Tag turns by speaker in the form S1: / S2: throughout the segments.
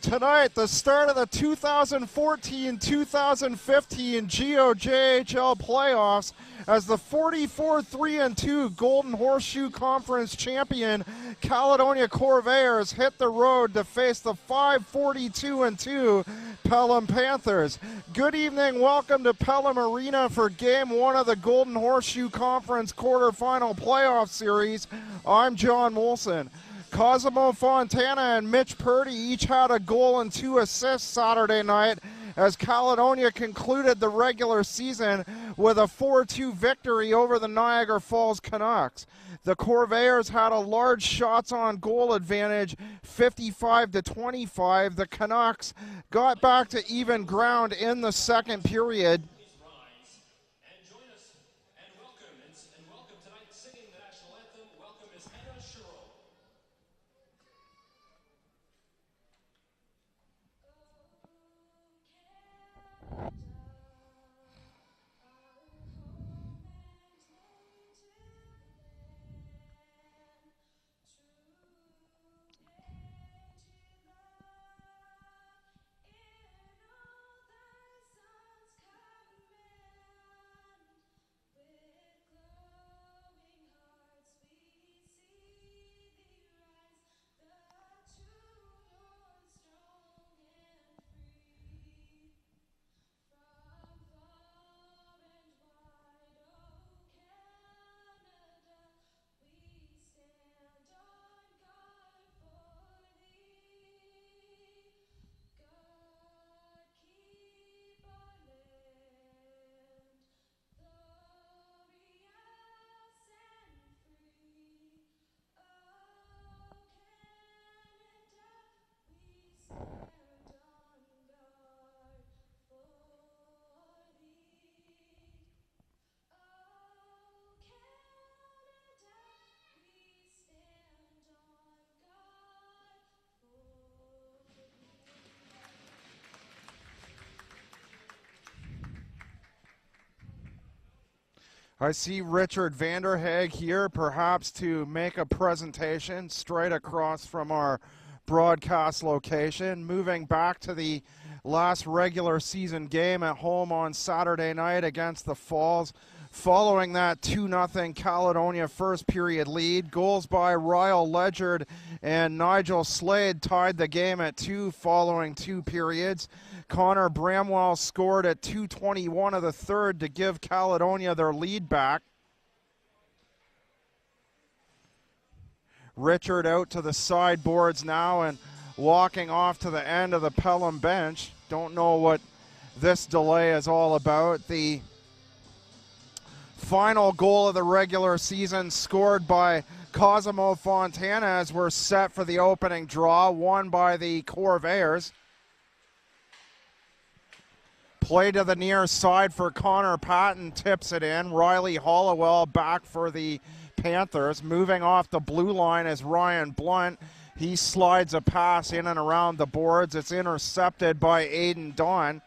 S1: Tonight, the start of the 2014-2015 GOJHL playoffs as the 44-3-2 Golden Horseshoe Conference champion Caledonia Corvairs hit the road to face the 5-42-2 Pelham Panthers. Good evening, welcome to Pelham Arena for Game 1 of the Golden Horseshoe Conference quarterfinal playoff series. I'm John Molson. Cosimo Fontana and Mitch Purdy each had a goal and 2 assists Saturday night as Caledonia concluded the regular season with a 4-2 victory over the Niagara Falls Canucks. The Corvairs had a large shots on goal advantage, 55-25. The Canucks got back to even ground in the second period. I see Richard Vanderhaeg here, perhaps to make a presentation straight across from our broadcast location. Moving back to the last regular season game at home on Saturday night against the Falls. Following that 2-0 Caledonia first period lead, goals by Ryle Ledgerd and Nigel Slade tied the game at 2 following 2 periods. Connor Bramwell scored at 2:21 of the third to give Caledonia their lead back. Richard out to the sideboards now and walking off to the end of the Pelham bench. Don't know what this delay is all about. The final goal of the regular season scored by Cosimo Fontana as we're set for the opening draw, won by the Corvairs. Play to the near side for Connor Patton, tips it in. Riley Hollowell back for the Panthers. Moving off the blue line is Ryan Blunt. He slides a pass in and around the boards. It's intercepted by Aiden Don.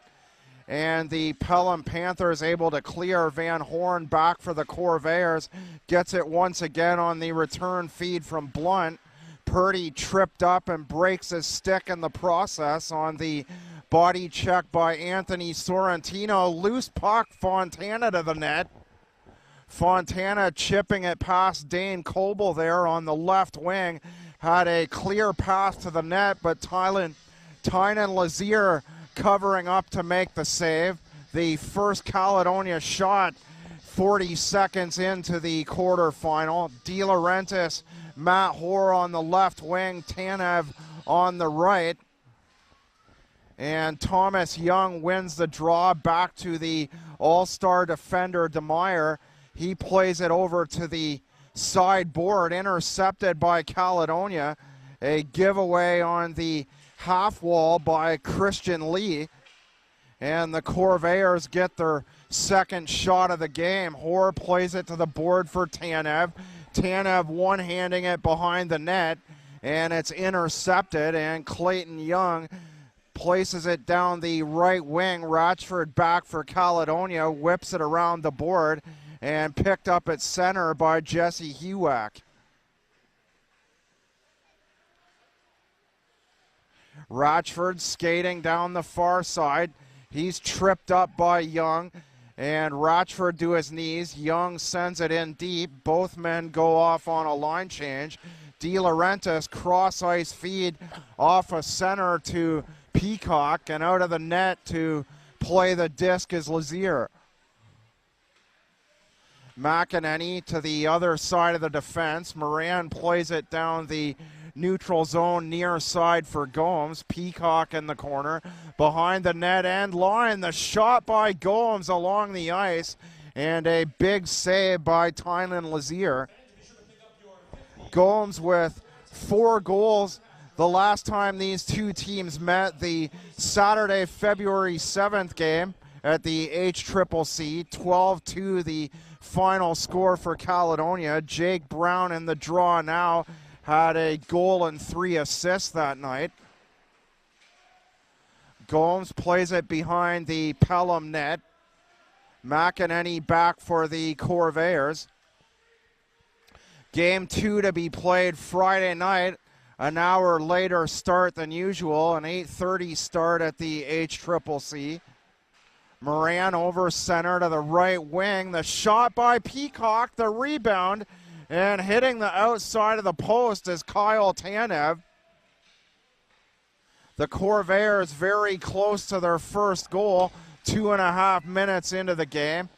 S1: And the Pelham Panthers able to clear. Van Horn back for the Corvairs. Gets it once again on the return feed from Blunt. Purdy tripped up and breaks his stick in the process on the body check by Anthony Sorrentino. Loose puck, Fontana to the net. Fontana chipping it past Dane Coble there on the left wing. Had a clear pass to the net, but Tynan Lazier covering up to make the save. The first Caledonia shot 40 seconds into the quarterfinal. De Laurentiis, Matt Hoare on the left wing, Tanev on the right. And Thomas Young wins the draw back to the all-star defender DeMeyer. He plays it over to the sideboard, intercepted by Caledonia. A giveaway on the half wall by Christian Lee. And the Corvairs get their second shot of the game. Hoare plays it to the board for Tanev. Tanev one-handing it behind the net, and it's intercepted, and Clayton Young places it down the right wing. Ratchford back for Caledonia, whips it around the board, and picked up at center by Jesse Hewack. Ratchford skating down the far side. He's tripped up by Young, and Ratchford to his knees. Young sends it in deep. Both men go off on a line change. De Laurentiis cross-ice feed off a center to Peacock, and out of the net to play the disc is Lazier. McEnany to the other side of the defense. Moran plays it down the neutral zone near side for Gomes. Peacock in the corner. Behind the net end line. The shot by Gomes along the ice. And a big save by Tynan Lazier. Gomes with 4 goals the last time these two teams met. The Saturday, February 7th game at the HCCC. 12-2 the final score for Caledonia. Jake Brown in the draw now. Had a goal and 3 assists that night. Gomes plays it behind the Pelham net. McEnany back for the Corvairs. Game 2 to be played Friday night. An hour later start than usual. An 8:30 start at the HCCC. Moran over center to the right wing. The shot by Peacock. The rebound. And hitting the outside of the post is Kyle Tanev. The Corvairs very close to their first goal, 2.5 minutes into the game.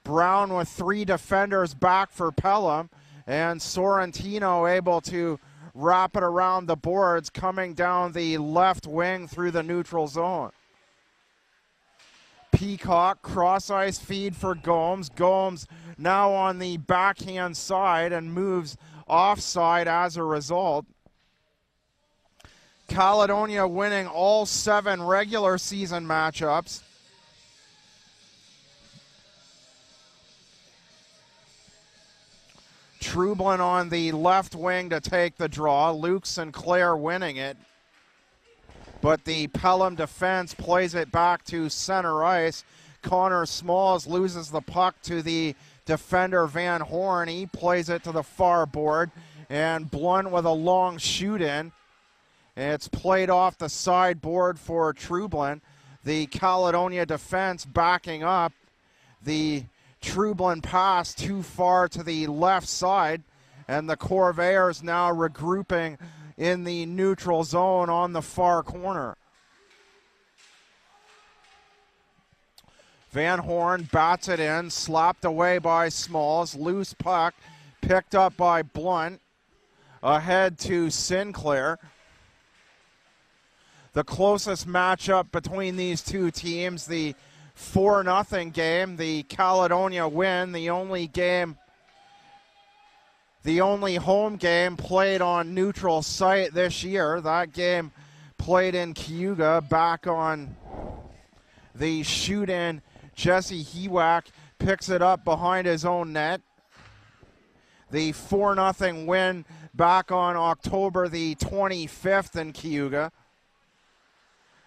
S1: Brown with 3 defenders back for Pelham, and Sorrentino able to wrap it around the boards, coming down the left wing through the neutral zone. Peacock, cross-ice feed for Gomes. Gomes now on the backhand side and moves offside as a result. Caledonia winning all 7 regular season matchups. Trublin on the left wing to take the draw. Luke Sinclair winning it. But the Pelham defense plays it back to center ice. Connor Smalls loses the puck to the defender Van Horn. He plays it to the far board. And Blunt with a long shoot in. It's played off the sideboard for Trublin. The Caledonia defense backing up. The Trublin pass too far to the left side. And the Corvairs now regrouping in the neutral zone on the far corner. Van Horn bats it in, slapped away by Smalls. Loose puck, picked up by Blunt. Ahead to Sinclair. The closest matchup between these two teams, the 4-0 game, the Caledonia win, the only home game played on neutral site this year. That game played in Cayuga. Back on the shoot-in, Jesse Hewack picks it up behind his own net. The 4-0 win back on October the 25th in Cayuga.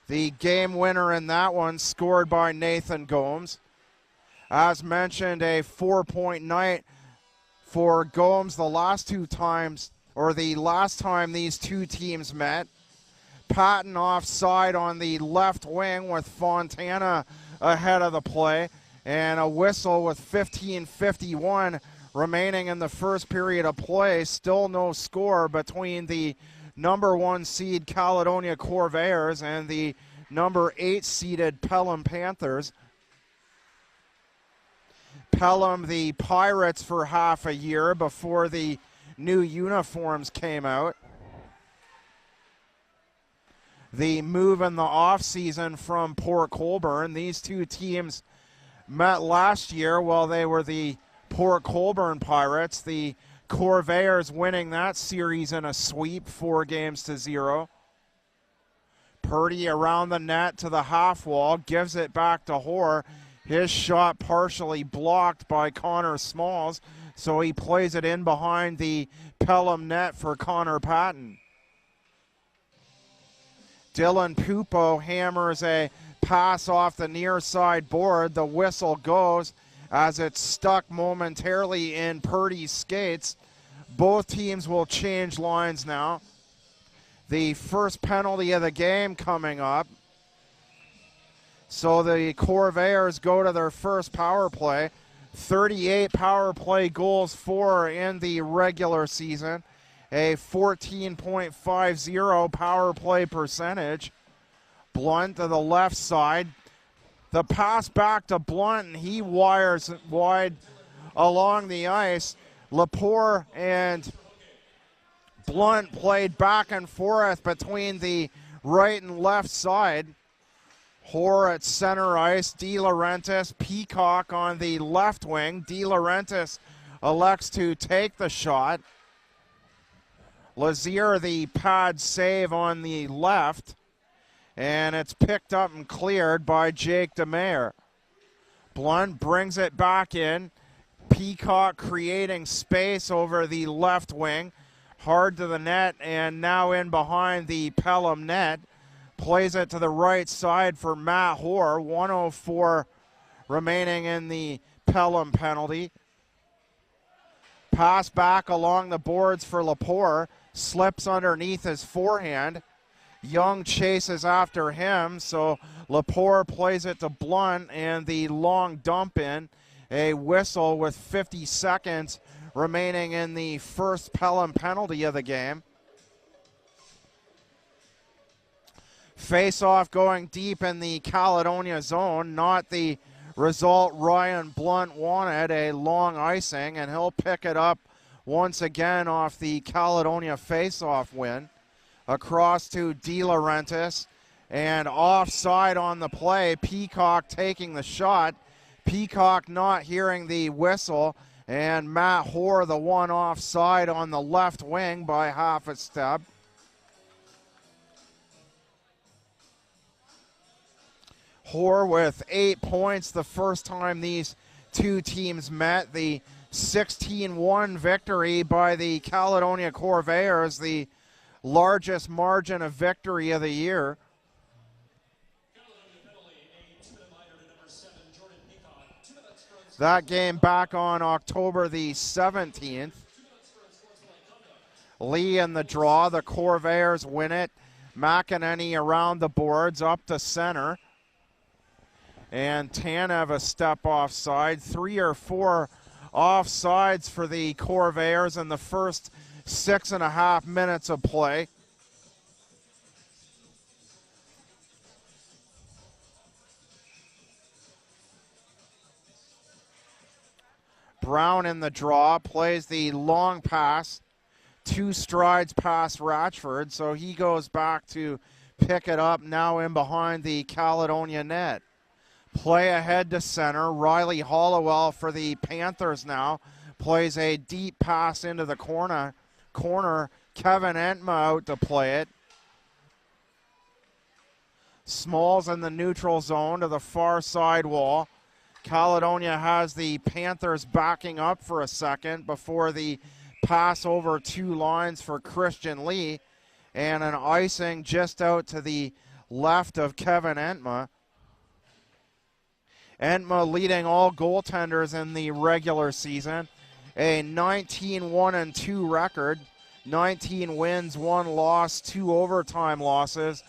S1: The game winner in that one scored by Nathan Gomes. As mentioned, a 4-point night for Gomes the last time these two teams met. Patton offside on the left wing with Fontana ahead of the play, and a whistle with 15:51 remaining in the first period of play. Still no score between the number 1 seed Caledonia Corvairs and the number 8 seeded Pelham Panthers. Pelham, the Pirates for half a year before the new uniforms came out. The move in the offseason from Port Colborne. These two teams met last year while they were the Port Colborne Pirates. The Corvairs winning that series in a sweep, 4-0. Purdy around the net to the half wall, gives it back to Hoare. His shot partially blocked by Connor Smalls, so he plays it in behind the Pelham net for Connor Patton. Dylan Pupo hammers a pass off the near side board. The whistle goes as it's stuck momentarily in Purdy's skates. Both teams will change lines now. the first penalty of the game coming up. So the Corvairs go to their first power play. 38 power play goals for in the regular season. A 14.50 power play percentage. Blunt to the left side. The pass back to Blunt, and he wires wide along the ice. Lepore and Blunt played back and forth between the right and left side. Hoare at center ice. De Laurentiis, Peacock on the left wing. De Laurentiis elects to take the shot. Lazier, the pad save on the left. And it's picked up and cleared by Jake DeMeyer. Blunt brings it back in. Peacock creating space over the left wing. Hard to the net and now in behind the Pelham net. Plays it to the right side for Matt Hoare. 1:04 remaining in the Pelham penalty. Pass back along the boards for Lepore. Slips underneath his forehand. Young chases after him, so Lepore plays it to Blunt and the long dump in. A whistle with 50 seconds remaining in the first Pelham penalty of the game. Face-off going deep in the Caledonia zone. Not the result Ryan Blunt wanted, a long icing, and he'll pick it up once again off the Caledonia face-off win. Across to De Laurentiis, and offside on the play. Peacock taking the shot. Peacock not hearing the whistle, and Matt Hoare the one offside on the left wing by half a step. Hoare with 8 points the first time these two teams met. The 16-1 victory by the Caledonia Corvairs, the largest margin of victory of the year. That game back on October the 17th. Lee in the draw. The Corvairs win it. McEnany around the boards up to center. And Tanev a step offside. 3 or 4 offsides for the Corvairs in the first 6.5 minutes of play. Brown in the draw, plays the long pass, 2 strides past Ratchford, so he goes back to pick it up now in behind the Caledonia net. Play ahead to center. Riley Hollowell for the Panthers now plays a deep pass into the corner. Kevin Entma out to play it. Smalls in the neutral zone to the far side wall. Caledonia has the Panthers backing up for a second before the pass over 2 lines for Christian Lee, and an icing just out to the left of Kevin Entma. Entma leading all goaltenders in the regular season. A 19-1-2 record. 19 wins, 1 loss, 2 overtime losses,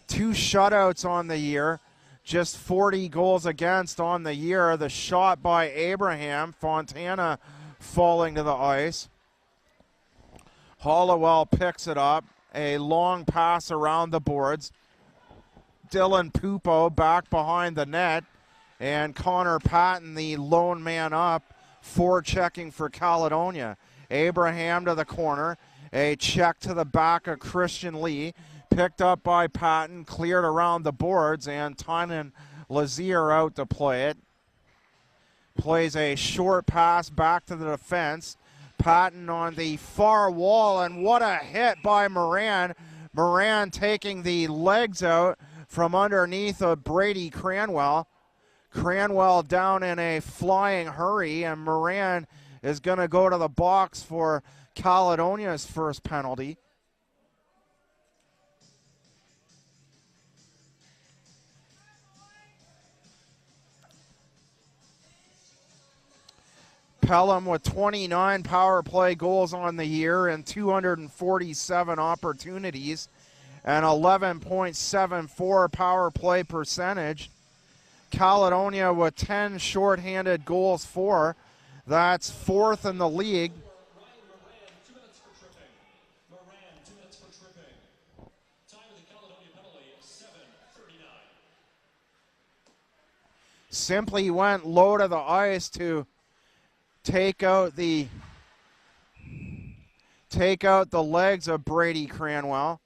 S1: 2 shutouts on the year. Just 40 goals against on the year. The shot by Abraham. Fontana falling to the ice. Hollowell picks it up. A long pass around the boards. Dylan Pupo back behind the net. And Connor Patton, the lone man up, forechecking for Caledonia. Abraham to the corner. A check to the back of Christian Lee. Picked up by Patton, cleared around the boards, and Tynan Lazier out to play it. Plays a short pass back to the defense. Patton on the far wall, and what a hit by Moran. Moran taking the legs out from underneath of Brady Cranwell. Cranwell down in a flying hurry, and Moran is going to go to the box for Caledonia's first penalty. Pelham with 29 power play goals on the year and 247 opportunities. an 11.74 power play percentage. Caledonia with 10 shorthanded goals for. That's fourth in the league. Simply went low to the ice to take out the legs of Brady Cranwell.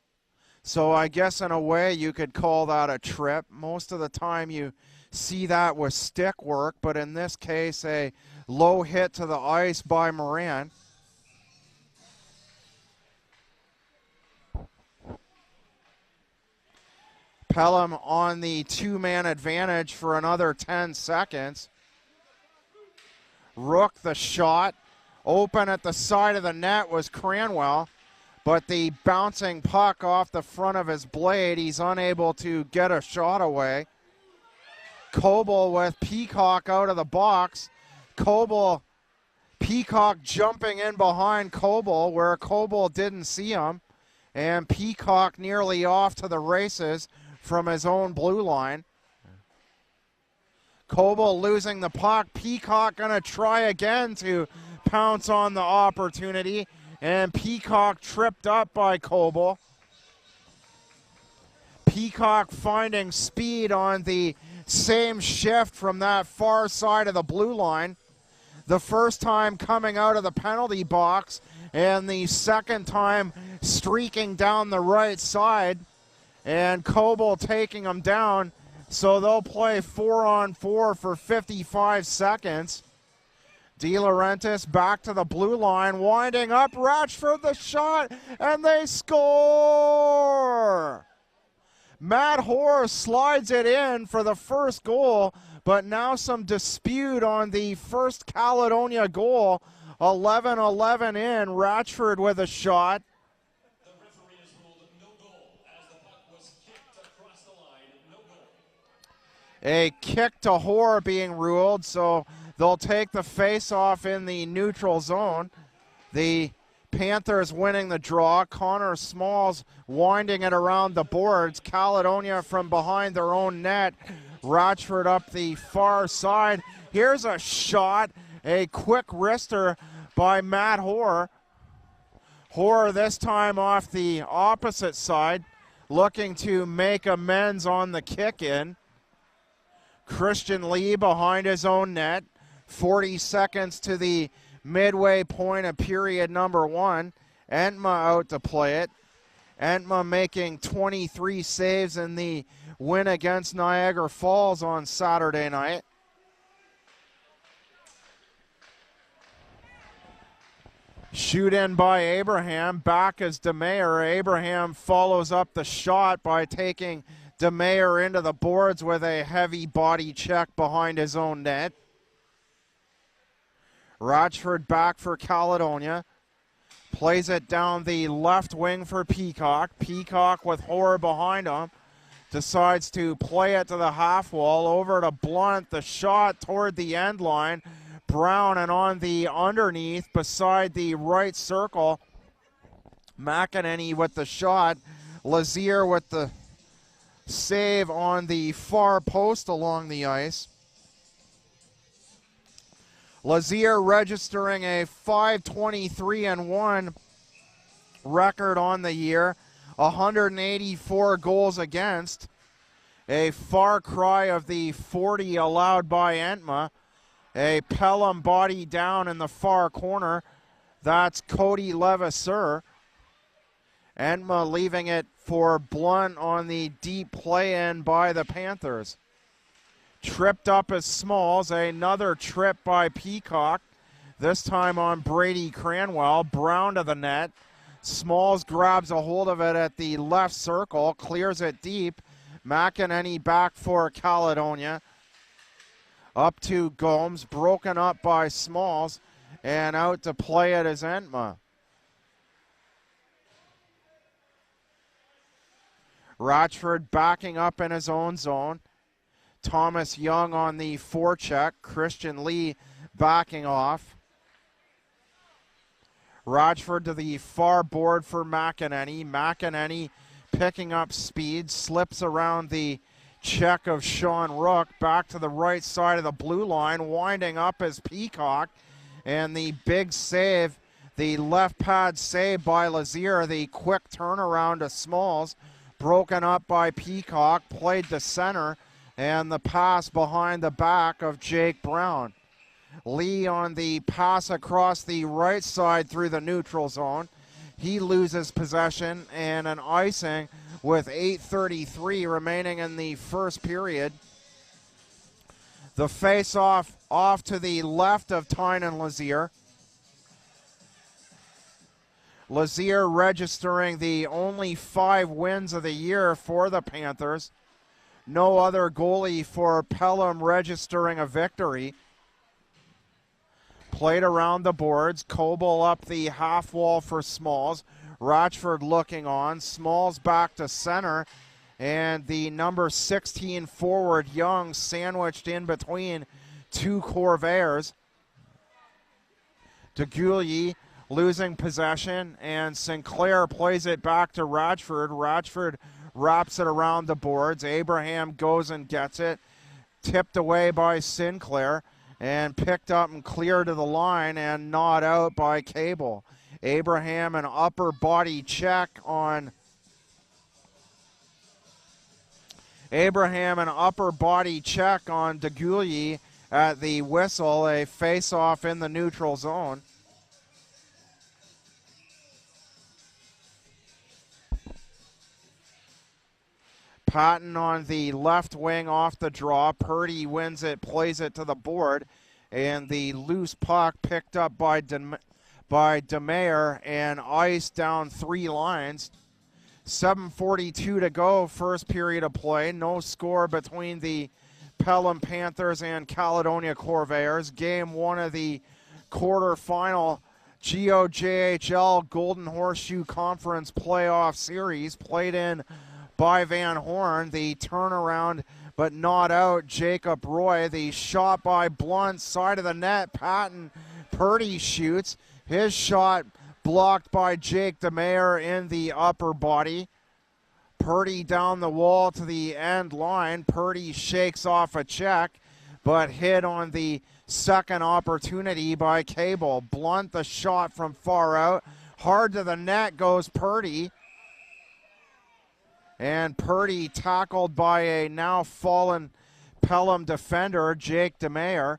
S1: So I guess in a way you could call that a trip. Most of the time you see that with stick work, but in this case a low hit to the ice by Moran. Pelham on the two-man advantage for another 10 seconds. Rook the shot. Open at the side of the net was Cranwell, but the bouncing puck off the front of his blade, he's unable to get a shot away. Coble with Peacock out of the box. Peacock jumping in behind Coble where Coble didn't see him, and Peacock nearly off to the races from his own blue line. Coble losing the puck. Peacock going to try again to pounce on the opportunity, and Peacock tripped up by Coble. Peacock finding speed on the same shift from that far side of the blue line. The first time coming out of the penalty box, and the second time streaking down the right side, and Coble taking him down. So they'll play 4-on-4 for 55 seconds. De Laurentiis back to the blue line, winding up, Ratchford the shot, and they score! Matt Hoare slides it in for the first goal, but now some dispute on the first Caledonia goal. 11-11 in, Ratchford with a shot.
S2: The referee has ruled no goal as the puck was kicked across the line. No goal.
S1: A kick to Hoare being ruled, so they'll take the face-off in the neutral zone. The Panthers winning the draw. Connor Smalls winding it around the boards. Caledonia from behind their own net. Ratchford up the far side. Here's a shot, a quick wrister by Matt Hoare. Hoare this time off the opposite side, looking to make amends on the kick-in. Christian Lee behind his own net. 40 seconds to the midway point of period number one. Entma out to play it. Entma making 23 saves in the win against Niagara Falls on Saturday night. Shoot in by Abraham. Back is DeMayer. Abraham follows up the shot by taking DeMayer into the boards with a heavy body check behind his own net. Ratchford back for Caledonia. Plays it down the left wing for Peacock. Peacock with Hoare behind him. Decides to play it to the half wall. Over to Blunt. The shot toward the end line. Brown and on the underneath beside the right circle. McEnany with the shot. Lazier with the save on the far post along the ice. Lazier registering a .523-1 record on the year. 184 goals against. A far cry of the 40 allowed by Entma. A Pelham body down in the far corner. That's Cody Levasseur. Entma leaving it for Blunt on the deep play-in by the Panthers. Tripped up as Smalls. Another trip by Peacock. This time on Brady Cranwell. Brown to the net. Smalls grabs a hold of it at the left circle. Clears it deep. McEnany back for Caledonia. Up to Gomes. Broken up by Smalls. And out to play it is Entma. Ratchford backing up in his own zone. Thomas Young on the forecheck. Christian Lee backing off. Ratchford to the far board for McEnany. McEnany picking up speed, slips around the check of Sean Rook, back to the right side of the blue line, winding up as Peacock, and the big save, the left pad save by Lazier, the quick turnaround to Smalls, broken up by Peacock, played to center, and the pass behind the back of Jake Brown. Lee on the pass across the right side through the neutral zone. He loses possession and an icing with 8:33 remaining in the first period. The face-off off to the left of Tynan Lazier. Lazier registering the only 5 wins of the year for the Panthers. No other goalie for Pelham registering a victory. Played around the boards. Coble up the half wall for Smalls. Rochford looking on. Smalls back to center. And the number 16 forward, Young, sandwiched in between 2 Corvairs. DeGulier losing possession, and Sinclair plays it back to Rochford. Rochford wraps it around the boards. Abraham goes and gets it. Tipped away by Sinclair, and picked up and cleared to the line and gnawed out by Cable. Abraham an upper body check on DeGulier at the whistle, a face-off in the neutral zone. Patton on the left wing off the draw. Purdy wins it, plays it to the board, and the loose puck picked up by DeMayer and iced down 3 lines. 7:42 to go, first period of play. No score between the Pelham Panthers and Caledonia Corvairs. Game 1 of the quarterfinal GOJHL Golden Horseshoe Conference Playoff Series, played in by Van Horn. The turnaround but not out, Jacob Roy. The shot by Blunt, side of the net. Patton, Purdy shoots. His shot blocked by Jake DeMayer in the upper body. Purdy down the wall to the end line. Purdy shakes off a check, but hit on the second opportunity by Cable. Blunt the shot from far out. Hard to the net goes Purdy. And Purdy tackled by a now fallen Pelham defender, Jake DeMayer.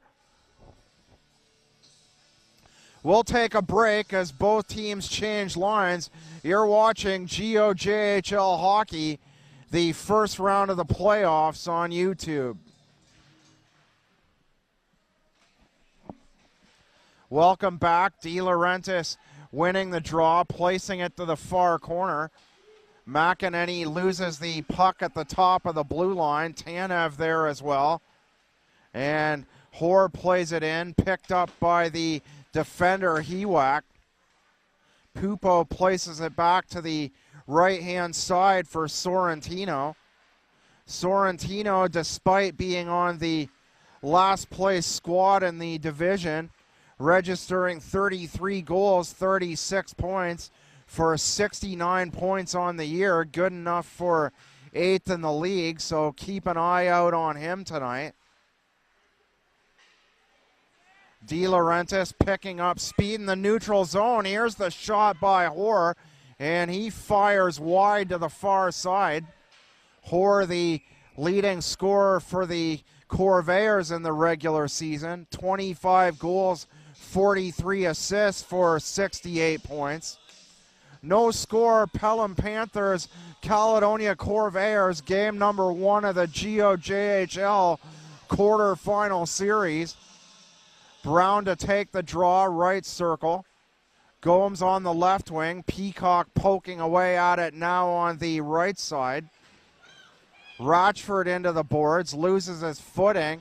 S1: We'll take a break as both teams change lines. You're watching GOJHL Hockey, the first round of the playoffs on YouTube. Welcome back. De Laurentiis winning the draw, placing it to the far corner. McEnany loses the puck at the top of the blue line. Tanev there as well. And Hoare plays it in, picked up by the defender Hewak. Pupo places it back to the right-hand side for Sorrentino. Sorrentino, despite being on the last place squad in the division, registering 33 goals, 36 points for 69 points on the year. Good enough for 8th in the league, so keep an eye out on him tonight. De Laurentiis picking up speed in the neutral zone. Here's the shot by Hoare, and he fires wide to the far side. Hoare, the leading scorer for the Corvairs in the regular season. 25 goals, 43 assists for 68 points. No score, Pelham Panthers, Caledonia Corvairs, game number 1 of the GOJHL quarterfinal series. Brown to take the draw, right circle. Gomes on the left wing. Peacock poking away at it now on the right side. Rochford into the boards, loses his footing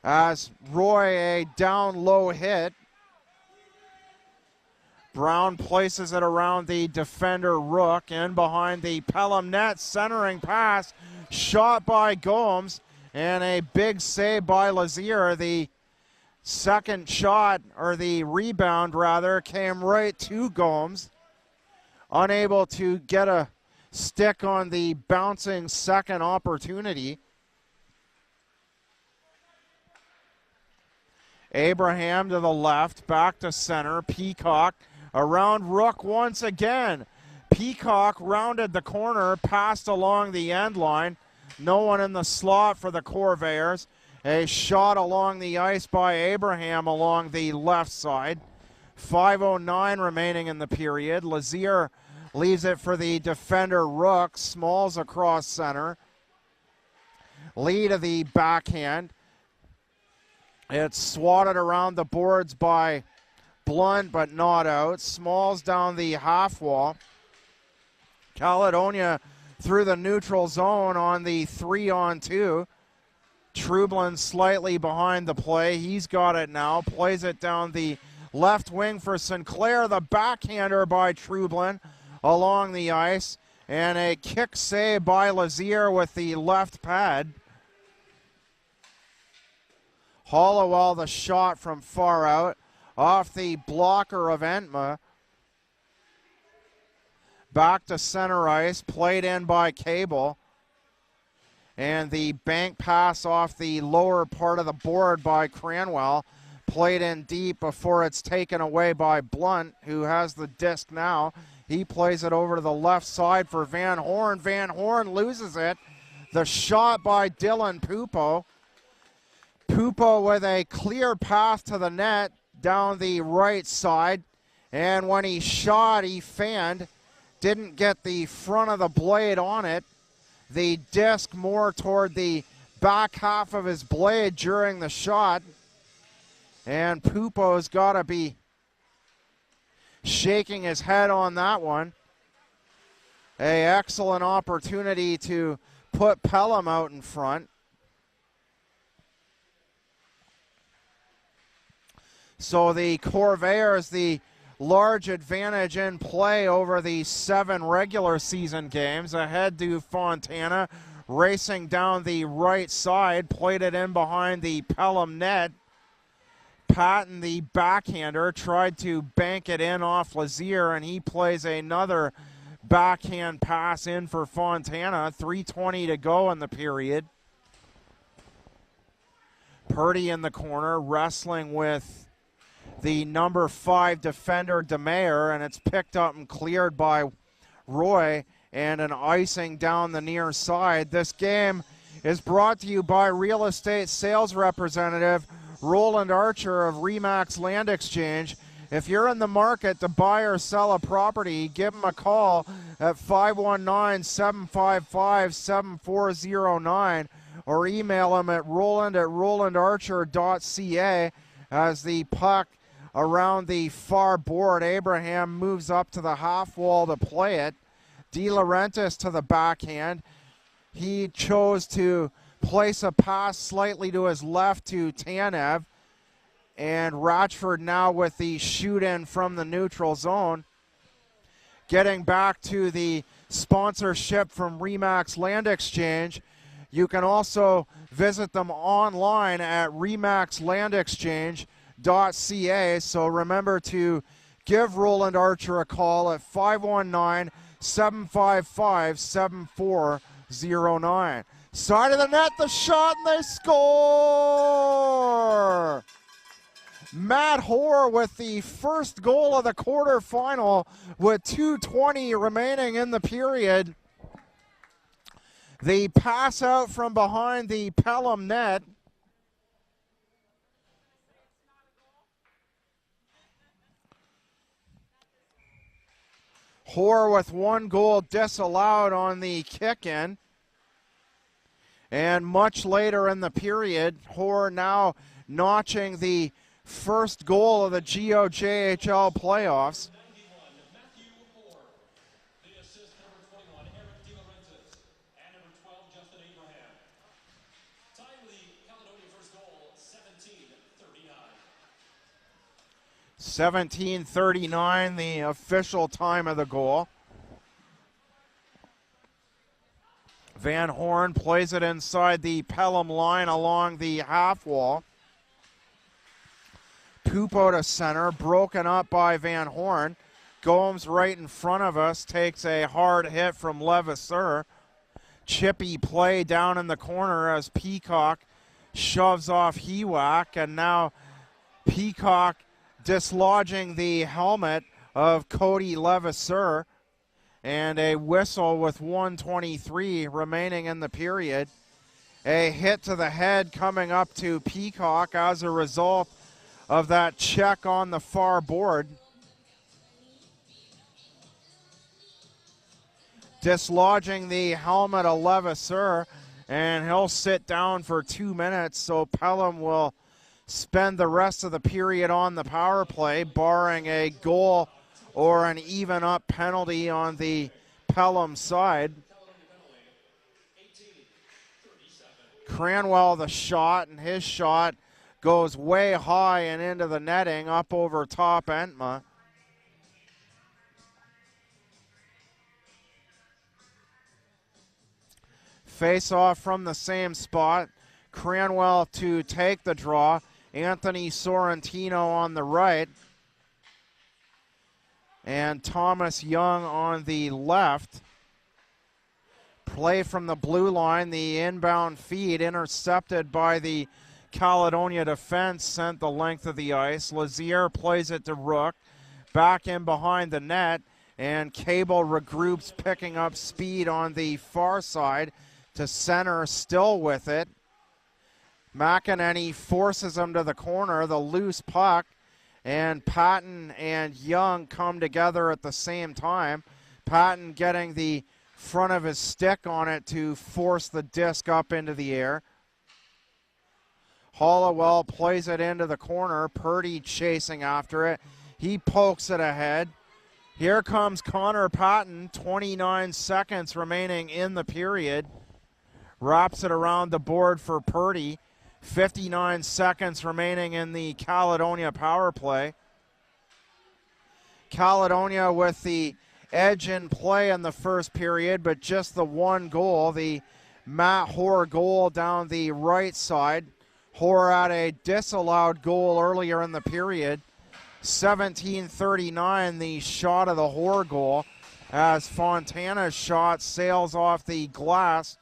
S1: as Roy a down low hit. Brown places it around the defender Rook, in behind the Pelham net, centering pass, shot by Gomes, and a big save by Lazier. The second shot, or the rebound rather, came right to Gomes. Unable to get a stick on the bouncing second opportunity. Abraham to the left, back to center. Peacock around Rook once again. Peacock rounded the corner, passed along the end line. No one in the slot for the Corvairs. A shot along the ice by Abraham along the left side. 5:09 remaining in the period. Lazier leaves it for the defender Rook. Smalls across center. Lee to the backhand. It's swatted around the boards by Blunt, but not out. Smalls down the half wall. Caledonia through the neutral zone on the 3-on-2. Trublin slightly behind the play. He's got it now. Plays it down the left wing for Sinclair. The backhander by Trublin along the ice. And a kick save by Lazier with the left pad. Hollowell the shot from far out. Off the blocker of Entma. Back to center ice. Played in by Cable. And the bank pass off the lower part of the board by Cranwell. Played in deep before it's taken away by Blunt, who has the disc now. He plays it over to the left side for Van Horn. Van Horn loses it. The shot by Dylan Pupo. Pupo with a clear path to the net down the right side. And when he shot, he fanned. Didn't get the front of the blade on it. The disc more toward the back half of his blade during the shot. And Pupo's got to be shaking his head on that one. An excellent opportunity to put Pelham out in front. So the Corvairs, the large advantage in play over the 7 regular season games. Ahead to Fontana, racing down the right side, played it in behind the Pelham net. Patton, the backhander, tried to bank it in off Lazier, and he plays another backhand pass in for Fontana. 3:20 to go in the period. Purdy in the corner, wrestling with the number 5 defender, DeMayer, and it's picked up and cleared by Roy, and an icing down the near side. This game is brought to you by real estate sales representative Roland Archer of Remax Land Exchange. If you're in the market to buy or sell a property, give him a call at 519-755-7409 or email him at roland@rolandarcher.ca. As the puck around the far board, Abraham moves up to the half wall to play it. De Laurentiis to the backhand. He chose to place a pass slightly to his left to Tanev. And Ratchford now with the shoot-in from the neutral zone. Getting back to the sponsorship from Remax Land Exchange, you can also visit them online at remaxlandexchange.ca. So remember to give Roland Archer a call at 519-755-7409. Side of the net, the shot, and they score! Matt Hoare with the first goal of the quarterfinal with 2:20 remaining in the period. The pass out from behind the Pelham net. Hoare with 1 goal disallowed on the kick-in. And much later in the period, Hoare now notching the first goal of the GOJHL playoffs.
S2: Matthew Hoare. The assist, number 21, Eric De Laurentiis. And number 12, Justin Abraham. Tying the Caledonia first goal, 17:39.
S1: 17:39, the official time of the goal. Van Horn plays it inside the Pelham line along the half wall. Pupo to center, broken up by Van Horn. Gomes right in front of us takes a hard hit from Levasseur. Chippy play down in the corner as Peacock shoves off Hewak, and now Peacock dislodging the helmet of Cody Levasseur, and a whistle with 1:23 remaining in the period. A hit to the head coming up to Peacock as a result of that check on the far board. Dislodging the helmet of Levasseur, and he'll sit down for 2 minutes, so Pelham will spend the rest of the period on the power play, barring a goal or an even up penalty on the Pelham side. Cranwell the shot, and his shot goes way high and into the netting up over top Entma. Face off from the same spot. Cranwell to take the draw. Anthony Sorrentino on the right. And Thomas Young on the left. Play from the blue line. The inbound feed intercepted by the Caledonia defense, sent the length of the ice. Lazier plays it to Rook. Back in behind the net. And Cable regroups, picking up speed on the far side to center, still with it. McEnany forces him to the corner, the loose puck, and Patton and Young come together at the same time. Patton getting the front of his stick on it to force the disc up into the air. Hollowell plays it into the corner, Purdy chasing after it. He pokes it ahead. Here comes Connor Patton, 29 seconds remaining in the period. Wraps it around the board for Purdy. 59 seconds remaining in the Caledonia power play. Caledonia with the edge in play in the first period, but just the one goal, the Matt Hoare goal down the right side. Hoare had a disallowed goal earlier in the period. 17:39, the shot of the Hoare goal, as Fontana's shot sails off the glass.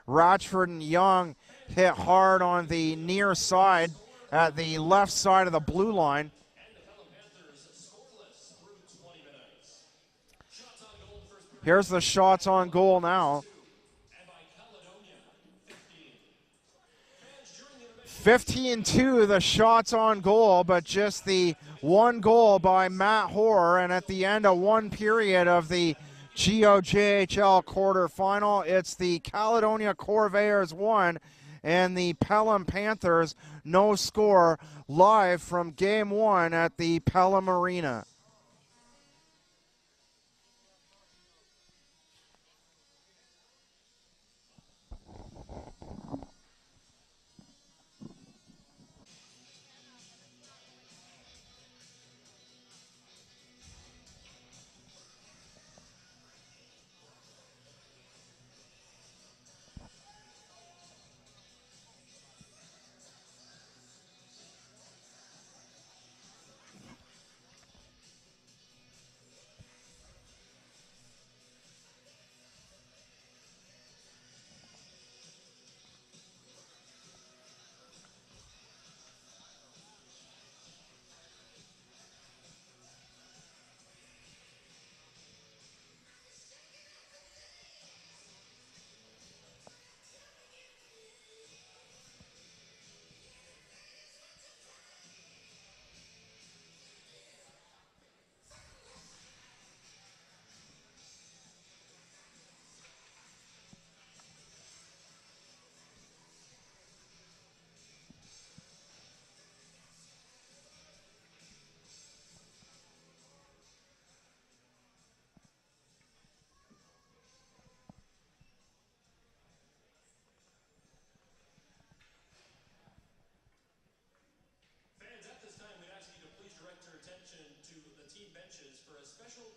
S1: Ratchford and Young hit hard on the near side at the left side of the blue line. Here's the shots on goal now. 15-2 the shots on goal, but just the one goal by Matt Hoare, and at the end of one period of the GOJHL quarterfinal, it's the Caledonia Corvairs 1 and the Pelham Panthers no score, live from Game 1 at the Pelham Arena.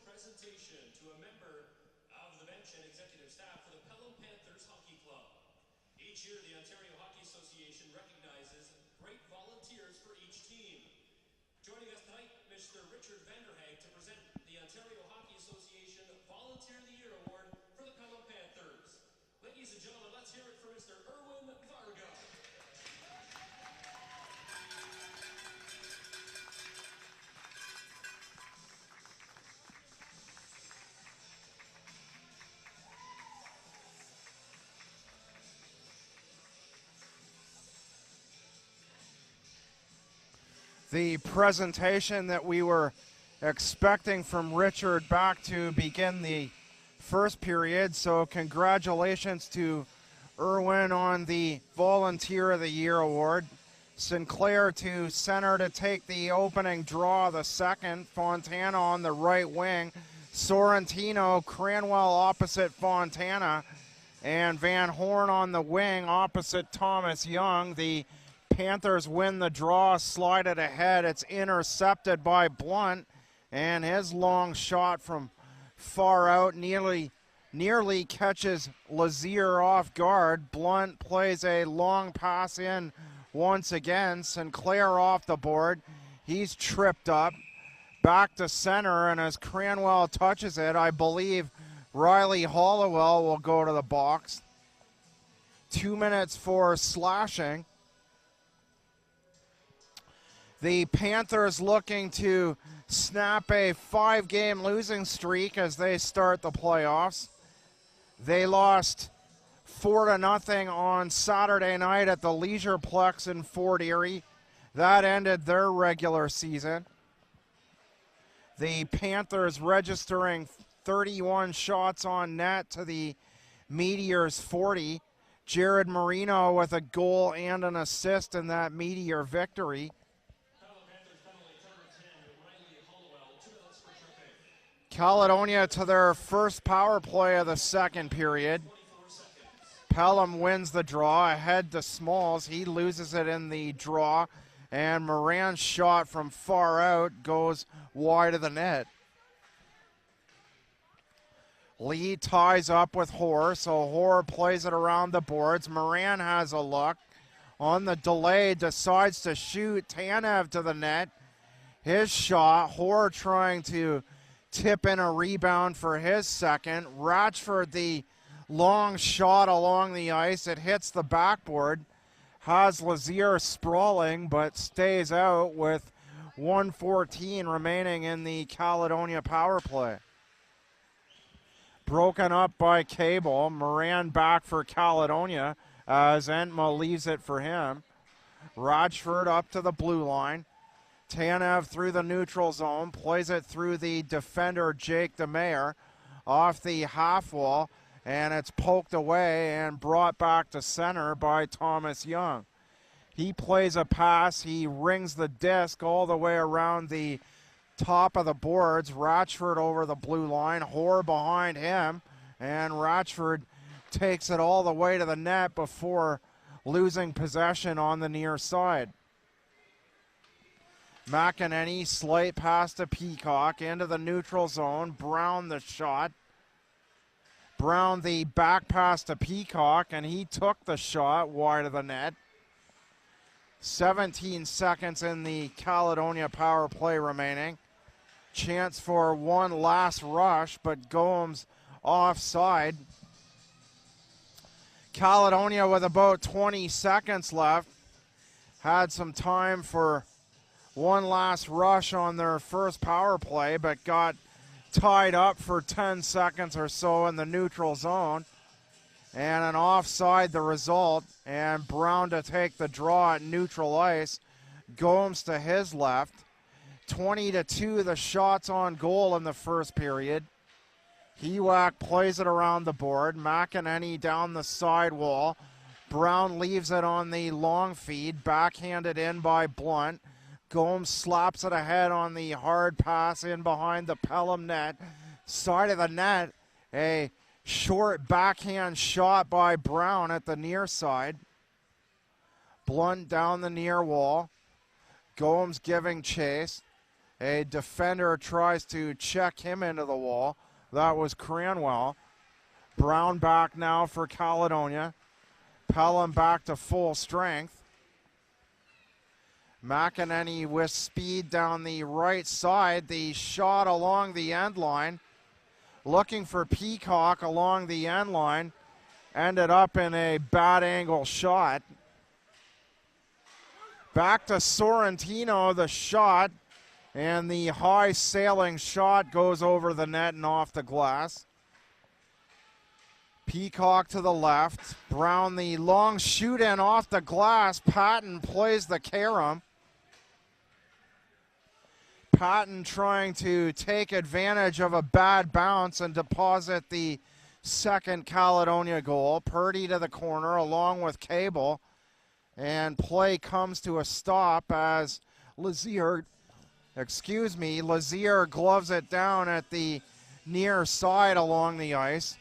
S2: Presentation to a member of the bench and executive staff for the Pelham Panthers Hockey Club. Each year, the Ontario Hockey Association recognizes great volunteers for each team. Joining us tonight, Mr. Richard Vanderhaeg to present the Ontario Hockey Association Volunteer of the Year Award for the Pelham Panthers. Ladies and gentlemen, let's hear it for Mr. Erwin Varga.
S1: The presentation that we were expecting from Richard back to begin the first period. So congratulations to Erwin on the Volunteer of the Year award. Sinclair to center to take the opening draw, the second. Fontana on the right wing. Sorrentino, Cranwell opposite Fontana. And Van Horn on the wing opposite Thomas Young. The Panthers win the draw, slide it ahead. It's intercepted by Blunt, and his long shot from far out nearly catches Lazier off guard. Blunt plays a long pass in once again. Sinclair off the board. He's tripped up. Back to center, and as Cranwell touches it, I believe Riley Hollowell will go to the box. 2 minutes for slashing. The Panthers looking to snap a 5-game losing streak as they start the playoffs. They lost 4-0 on Saturday night at the Leisureplex in Fort Erie. That ended their regular season. The Panthers registering 31 shots on net to the Meteors 40. Jared Marino with a goal and an assist in that Meteor victory. Caledonia to their first power play of the second period. Pelham wins the draw ahead to Smalls. He loses it in the draw, and Moran's shot from far out goes wide of the net. Lee ties up with Hoare, so Hoare plays it around the boards. Moran has a look. On the delay, decides to shoot. Tanev to the net. His shot, Hoare trying to tip in a rebound for his second. Ratchford, the long shot along the ice. It hits the backboard. Has Lazier sprawling, but stays out with 1:14 remaining in the Caledonia power play. Broken up by Cable. Moran back for Caledonia as Entma leaves it for him. Ratchford up to the blue line. Tanev through the neutral zone, plays it through the defender Jake DeMayer off the half wall, and it's poked away and brought back to center by Thomas Young. He plays a pass, he rings the disc all the way around the top of the boards. Ratchford over the blue line, Hoare behind him, and Ratchford takes it all the way to the net before losing possession on the near side. McEnany, slight pass to Peacock into the neutral zone. Brown the shot. Brown the back pass to Peacock, and he took the shot wide of the net. 17 seconds in the Caledonia power play remaining. Chance for one last rush, but Gomes offside. Caledonia with about 20 seconds left had some time for one last rush on their first power play, but got tied up for 10 seconds or so in the neutral zone. And an offside the result, and Brown to take the draw at neutral ice. Gomes to his left. 20-2 the shots on goal in the first period. Hewak plays it around the board. McEnany down the side wall. Brown leaves it on the long feed, backhanded in by Blunt. Gomes slaps it ahead on the hard pass in behind the Pelham net. Side of the net, a short backhand shot by Brown at the near side. Blunt down the near wall. Gomes giving chase. A defender tries to check him into the wall. That was Cranwell. Brown back now for Caledonia. Pelham back to full strength. McEnany with speed down the right side. The shot along the end line. Looking for Peacock along the end line. Ended up in a bad angle shot. Back to Sorrentino, the shot. And the high sailing shot goes over the net and off the glass. Peacock to the left. Brown the long shoot in off the glass. Patton plays the carom. Patton trying to take advantage of a bad bounce and deposit the second Caledonia goal. Purdy to the corner along with Cable. And play comes to a stop as Lazier gloves it down at the near side along the ice.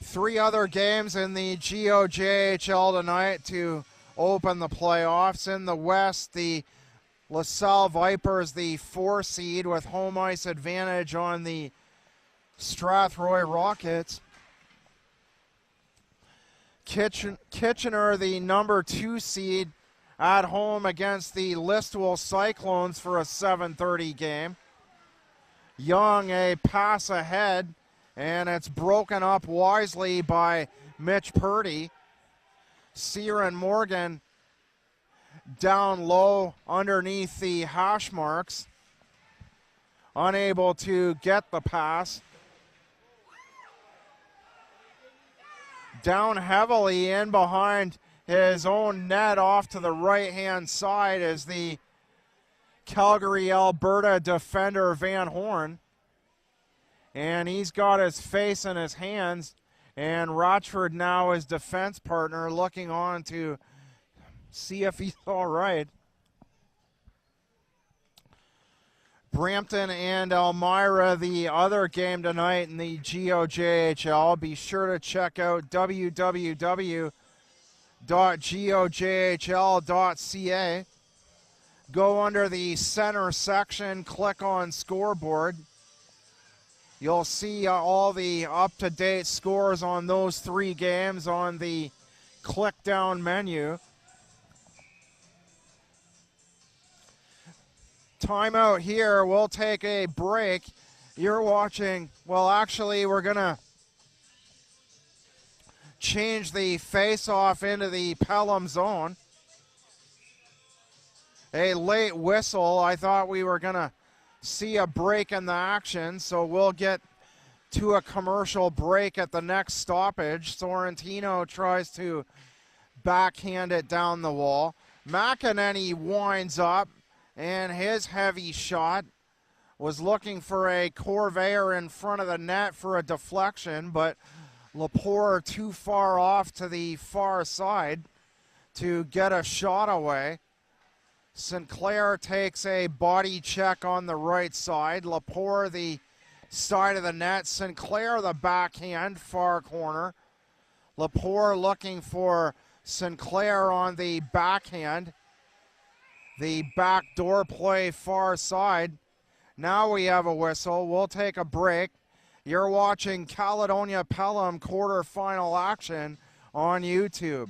S1: 3 other games in the GOJHL tonight to open the playoffs. In the West, the LaSalle Vipers, the 4 seed with home ice advantage on the Strathroy Rockets. Kitchener, the number 2 seed, at home against the Listowel Cyclones for a 7:30 game. Young, a pass ahead, and it's broken up wisely by Mitch Purdy. Ciaran Morgan down low underneath the hash marks, unable to get the pass. Down heavily in behind his own net off to the right-hand side is the Calgary, Alberta defender Van Horn. And he's got his face in his hands, and Rochford now his defense partner looking on to see if he's all right. Brampton and Elmira, the other game tonight in the GOJHL. Be sure to check out www.gojhl.ca. Go under the center section, click on scoreboard. You'll see all the up-to-date scores on those 3 games on the click-down menu. Timeout here. We'll take a break. You're watching, well, actually, we're going to change the face-off into the Pelham zone. A late whistle. I thought we were going to see a break in the action, so we'll get to a commercial break at the next stoppage. Sorrentino tries to backhand it down the wall. McEnany winds up, and his heavy shot was looking for a Corvairs in front of the net for a deflection, but Lepore too far off to the far side to get a shot away. Sinclair takes a body check on the right side. Lepore the side of the net. Sinclair the backhand, far corner. Lepore looking for Sinclair on the backhand. The backdoor play far side. Now we have a whistle. We'll take a break. You're watching Caledonia Pelham quarterfinal action on YouTube.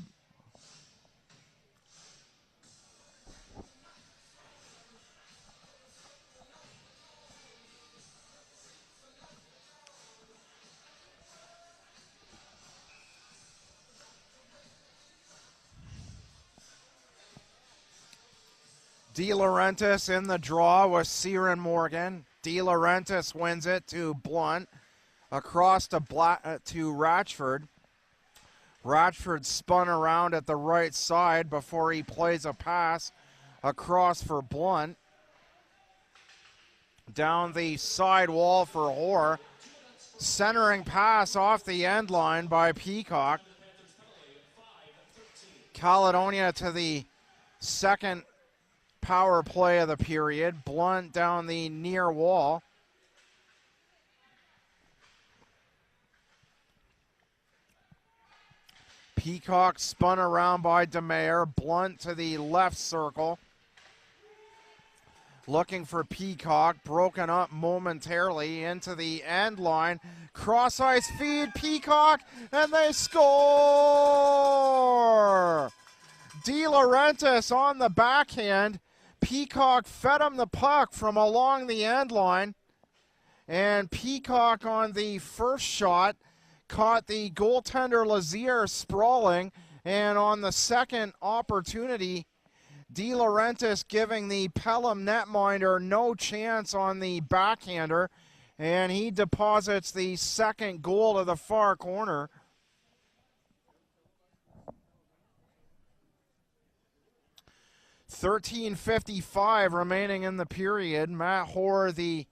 S1: De Laurentiis in the draw with Ciaran Morgan. De Laurentiis wins it to Blunt. Across to Ratchford. Ratchford spun around at the right side before he plays a pass across for Blunt. Down the side wall for Hoare. Centering pass off the end line by Peacock. Caledonia to the second power play of the period. Blunt down the near wall. Peacock spun around by DeMayer. Blunt to the left circle. looking for Peacock, broken up momentarily into the end line. Cross ice feed, Peacock, and they score! De Laurentiis on the backhand. Peacock fed him the puck from along the end line. And Peacock on the first shot caught the goaltender Lazier sprawling. And on the second opportunity, De Laurentiis giving the Pelham netminder no chance on the backhander. And he deposits the second goal to the far corner. .13:55 remaining in the period. Matt Hoare, the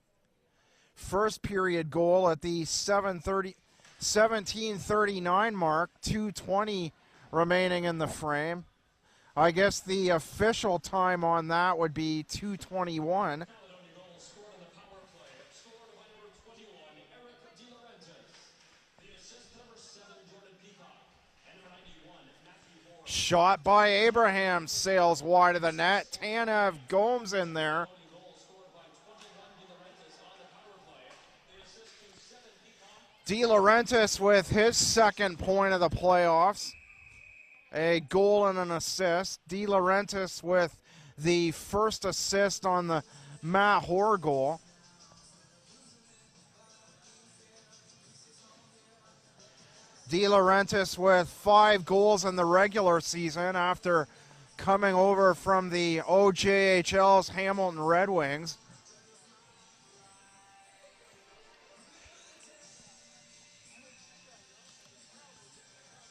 S1: first period goal at the 17:39 mark. 2:20 remaining in the frame. I guess the official time on that would be 2:21. Shot by Abraham, sails wide of the net. Tanev Gomes in there. De Laurentiis with his second point of the playoffs. A goal and an assist. De Laurentiis with the first assist on the Matt Hoare goal. De Laurentiis with 5 goals in the regular season after coming over from the OJHL's Hamilton Red Wings.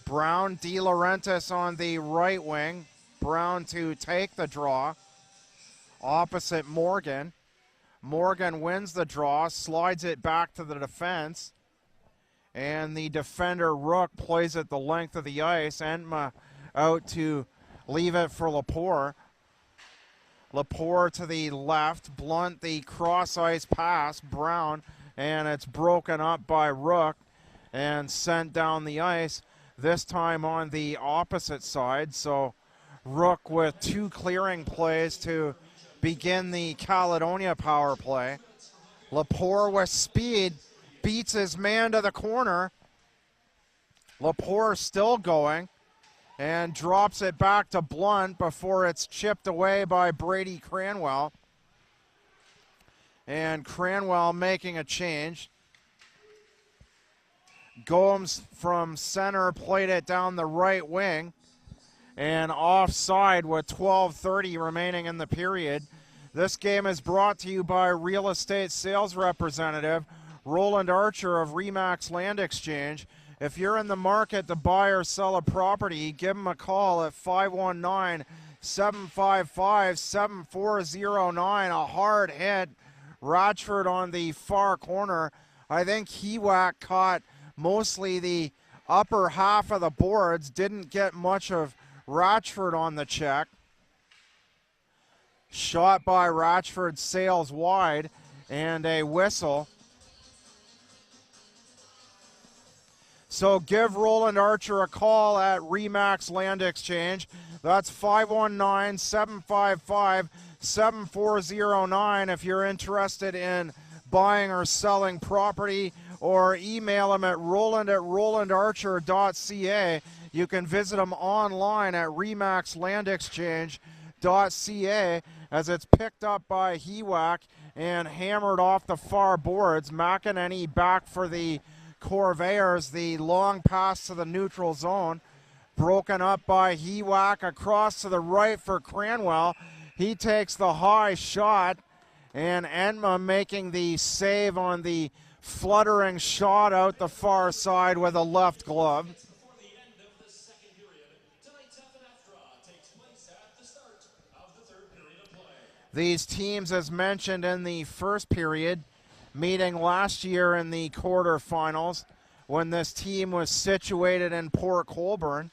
S1: Brown, De Laurentiis on the right wing. Brown to take the draw. Opposite Morgan. Morgan wins the draw, slides it back to the defense. And the defender, Rook, plays it the length of the ice. Enma out to leave it for Lepore. Lepore to the left. Blunt the cross-ice pass. Brown. And it's broken up by Rook and sent down the ice. This time on the opposite side. So Rook with 2 clearing plays to begin the Caledonia power play. Lepore with speed. Beats his man to the corner. Lepore still going and drops it back to Blunt before it's chipped away by Brady Cranwell. And Cranwell making a change. Gomes from center played it down the right wing and offside with 12:30 remaining in the period. This game is brought to you by real estate sales representative Roland Archer of Remax Land Exchange. If you're in the market to buy or sell a property, give him a call at 519-755-7409. A hard hit. Ratchford on the far corner. I think Hewack caught mostly the upper half of the boards. Didn't get much of Ratchford on the check. Shot by Ratchford sails wide and a whistle. So give Roland Archer a call at Remax Land Exchange. That's 519-755-7409 if you're interested in buying or selling property, or email him at roland@rolandarcher.ca. You can visit him online at remaxlandexchange.ca as it's picked up by Hewack and hammered off the far boards. McEnany back for the Corvairs, the long pass to the neutral zone, broken up by Hewack across to the right for Cranwell. He takes the high shot, and Enma making the save on the fluttering shot out the far side with a left glove. These teams, as mentioned in the first period, meeting last year in the quarterfinals when this team was situated in Port Colborne.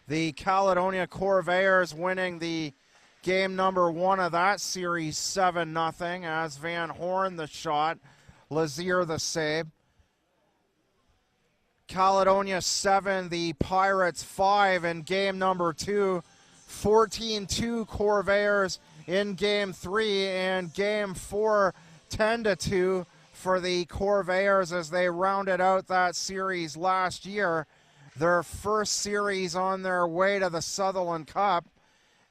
S1: The Caledonia Corvairs winning the game number 1 of that series 7-0 as Van Horn the shot, Lazier the save. Caledonia 7, the Pirates 5 in game number 2. 14-2 Corvairs in Game 3, and Game 4 10-2 for the Corvairs as they rounded out that series last year. Their first series on their way to the Sutherland Cup,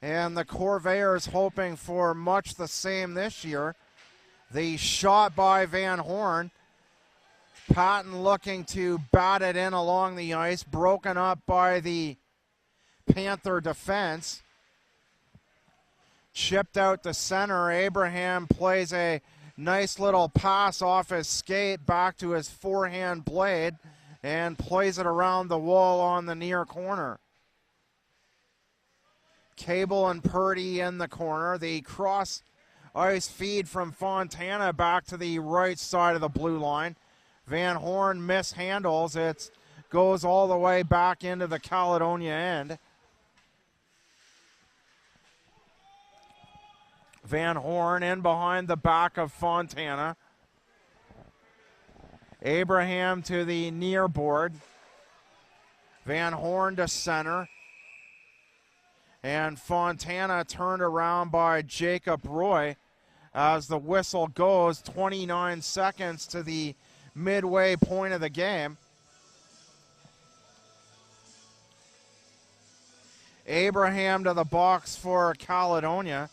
S1: and the Corvairs hoping for much the same this year. The shot by Van Horn. Patton looking to bat it in along the ice, broken up by the Panther defense. Chipped out to center. Abraham plays a nice little pass off his skate back to his forehand blade and plays it around the wall on the near corner. Cable and Purdy in the corner. The cross ice feed from Fontana back to the right side of the blue line. Van Horn mishandles. It goes all the way back into the Caledonia end. Van Horn in behind the back of Fontana. Abraham to the near board. Van Horn to center. And Fontana turned around by Jacob Roy as the whistle goes. 29 seconds to the midway point of the game. Abraham to the box for Caledonia.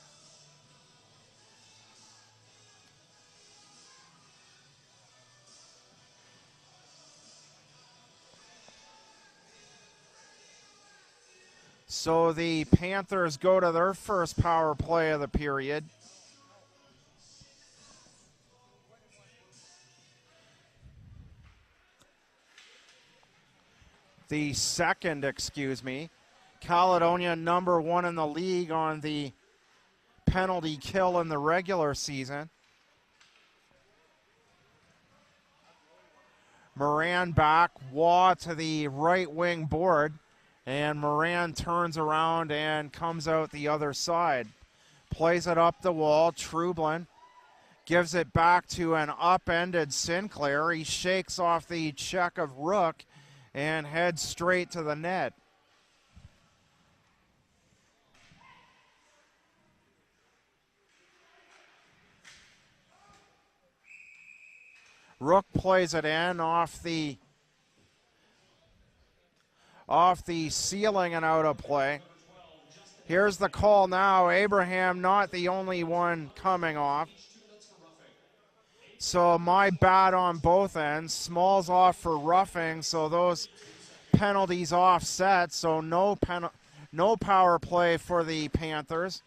S1: So the Panthers go to their first power play of the period. The second, excuse me. Caledonia number 1 in the league on the penalty kill in the regular season. Moran back, Waugh to the right wing board, and Moran turns around and comes out the other side. Plays it up the wall, Trublin gives it back to an upended Sinclair. He shakes off the check of Rook and heads straight to the net. Rook plays it in off the ceiling and out of play. Here's the call now. Abraham not the only one coming off. So my bat on both ends. Smalls off for roughing, so those penalties offset. So no power play for the Panthers.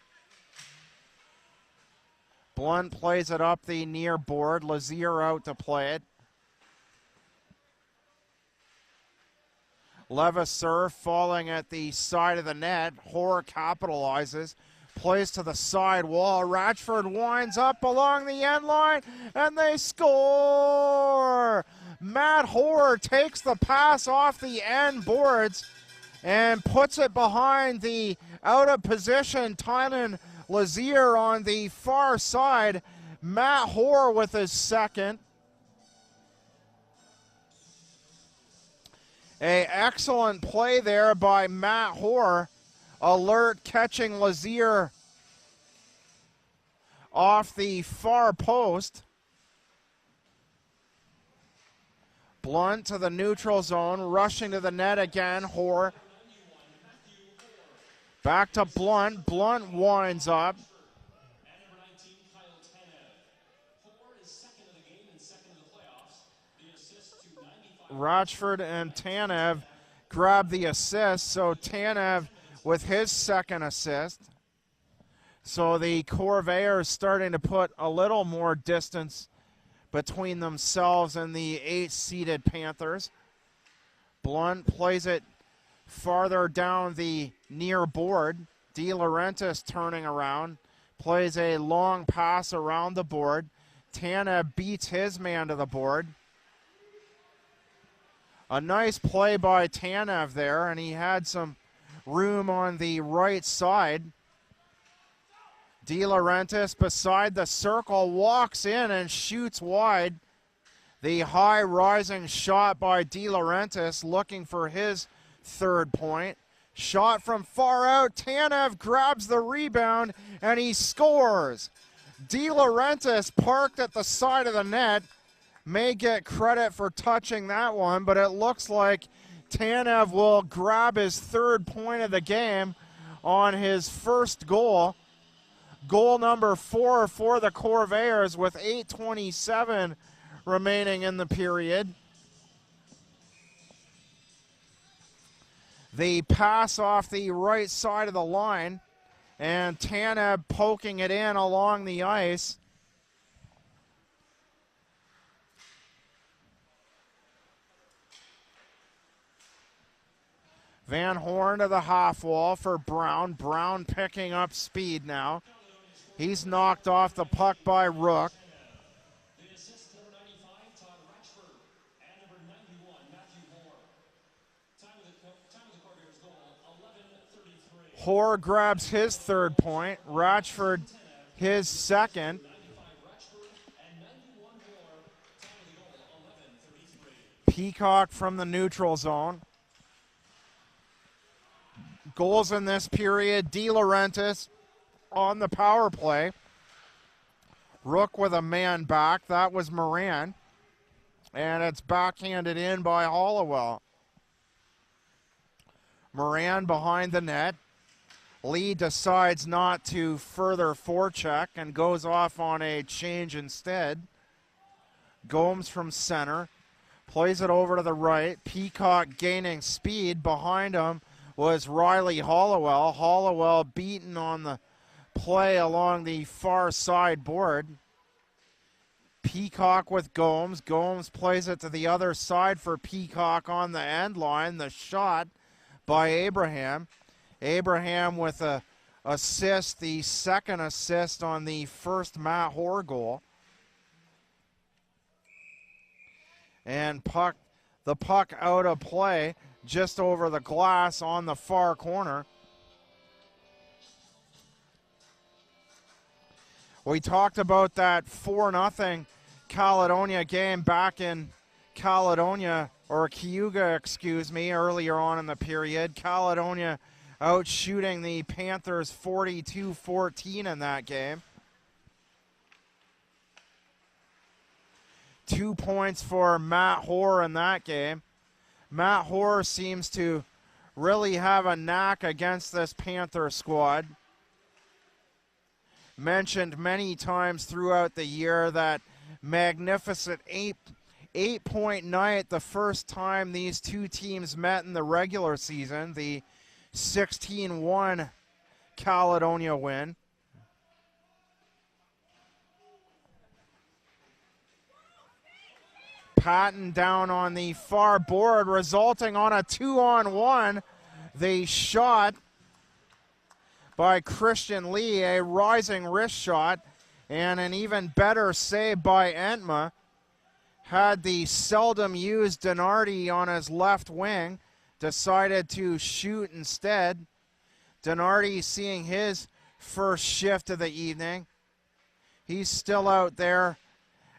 S1: Blunt plays it up the near board. Lazier out to play it. Levasseur falling at the side of the net. Hoare capitalizes. Plays to the side wall. Ratchford winds up along the end line, and they score! Matt Hoare takes the pass off the end boards and puts it behind the out-of-position Tynan Lazier on the far side. Matt Hoare with his second. An excellent play there by Matt Hoare. Alert catching Lazier off the far post. Blunt to the neutral zone, rushing to the net again. Hoare back to Blunt. Blunt winds up. Rochford and Tanev grab the assist, so Tanev with his second assist. So the Corvairs starting to put a little more distance between themselves and the 8-seeded Panthers. Blunt plays it farther down the near board. De Laurentiis turning around, plays a long pass around the board. Tanev beats his man to the board. A nice play by Tanev there, and he had some room on the right side. De Laurentiis beside the circle walks in and shoots wide. The high rising shot by De Laurentiis looking for his third point. Shot from far out. Tanev grabs the rebound and he scores. De Laurentiis parked at the side of the net. May get credit for touching that one, but it looks like Tanev will grab his third point of the game on his first goal. Goal number 4 for the Corvairs with 8:27 remaining in the period. The pass off the right side of the line, and Tanev poking it in along the ice. Van Horn to the half wall for Brown. Brown picking up speed now. He's knocked off the puck by Rook.
S2: The assist, number 95, Todd Ratchford, and number 91, Matthew Moore. Time of the Corvairs goal, 11:33.
S1: Hoare grabs his third point. Ratchford his second.
S2: 95 Ratchford and 91 Moore. Time of the goal, 11:33.
S1: Peacock from the neutral zone. Goals in this period, De Laurentiis on the power play. Rook with a man back. That was Moran. And it's backhanded in by Hollowell. Moran behind the net. Lee decides not to further forecheck and goes off on a change instead. Gomes from center. Plays it over to the right. Peacock gaining speed. Behind him was Riley Hollowell. Hollowell beaten on the play along the far side board. Peacock with Gomes. Gomes plays it to the other side for Peacock on the end line. The shot by Abraham. Abraham with a assist, the second assist on the first Matt Hoare goal. And the puck out of play just over the glass on the far corner. We talked about that 4-0 Caledonia game back in Caledonia, or Cayuga, excuse me, earlier on in the period. Caledonia out shooting the Panthers 42-14 in that game. 2 points for Matt Hoare in that game. Matt Hoare seems to really have a knack against this Panther squad. Mentioned many times throughout the year that magnificent eight-point night the first time these two teams met in the regular season, the 16-1 Caledonia win. Patton down on the far board, resulting on a 2-on-1. The shot by Christian Lee, a rising wrist shot, and an even better save by Entma. Had the seldom used Donardi on his left wing, decided to shoot instead. Donardi seeing his first shift of the evening. He's still out there,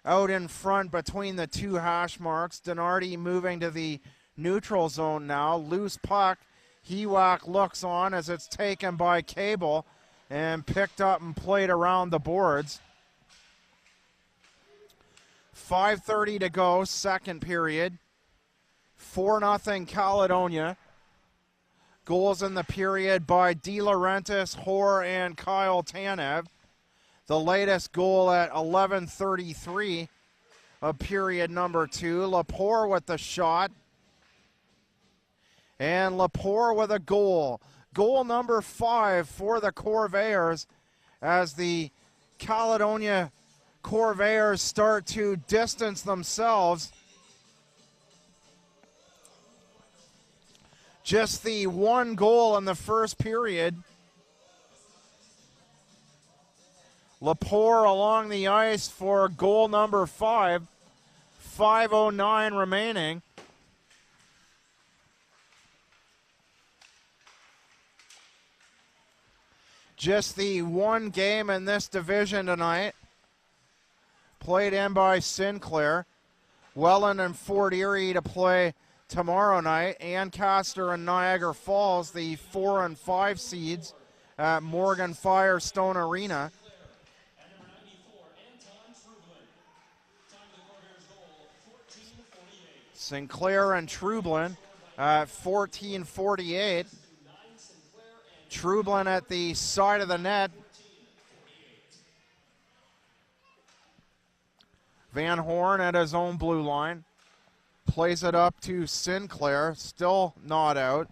S1: out in front between the two hash marks. Donardi moving to the neutral zone now. Loose puck. Hewak looks on as it's taken by Cable and picked up and played around the boards. 5:30 to go, second period. 4-0 Caledonia. Goals in the period by De Laurentiis, Hoare, and Kyle Tanev. The latest goal at 11:33 of period number 2. Lepore with the shot. And Lepore with a goal. Goal number 5 for the Corvairs as the Caledonia Corvairs start to distance themselves. Just the one goal in the first period. Lepore along the ice for goal number 5. 5:09 remaining. Just the one game in this division tonight. Played in by Sinclair. Welland and Fort Erie to play tomorrow night. Ancaster and Niagara Falls, the 4 and 5 seeds at Morgan Firestone Arena.
S2: And number 94, Anton Trublin. Time of the Corvairs goal, 14:48.
S1: Sinclair and Trublin at 14:48. Trublin at the side of the net. Van Horn at his own blue line. Plays it up to Sinclair, still not out.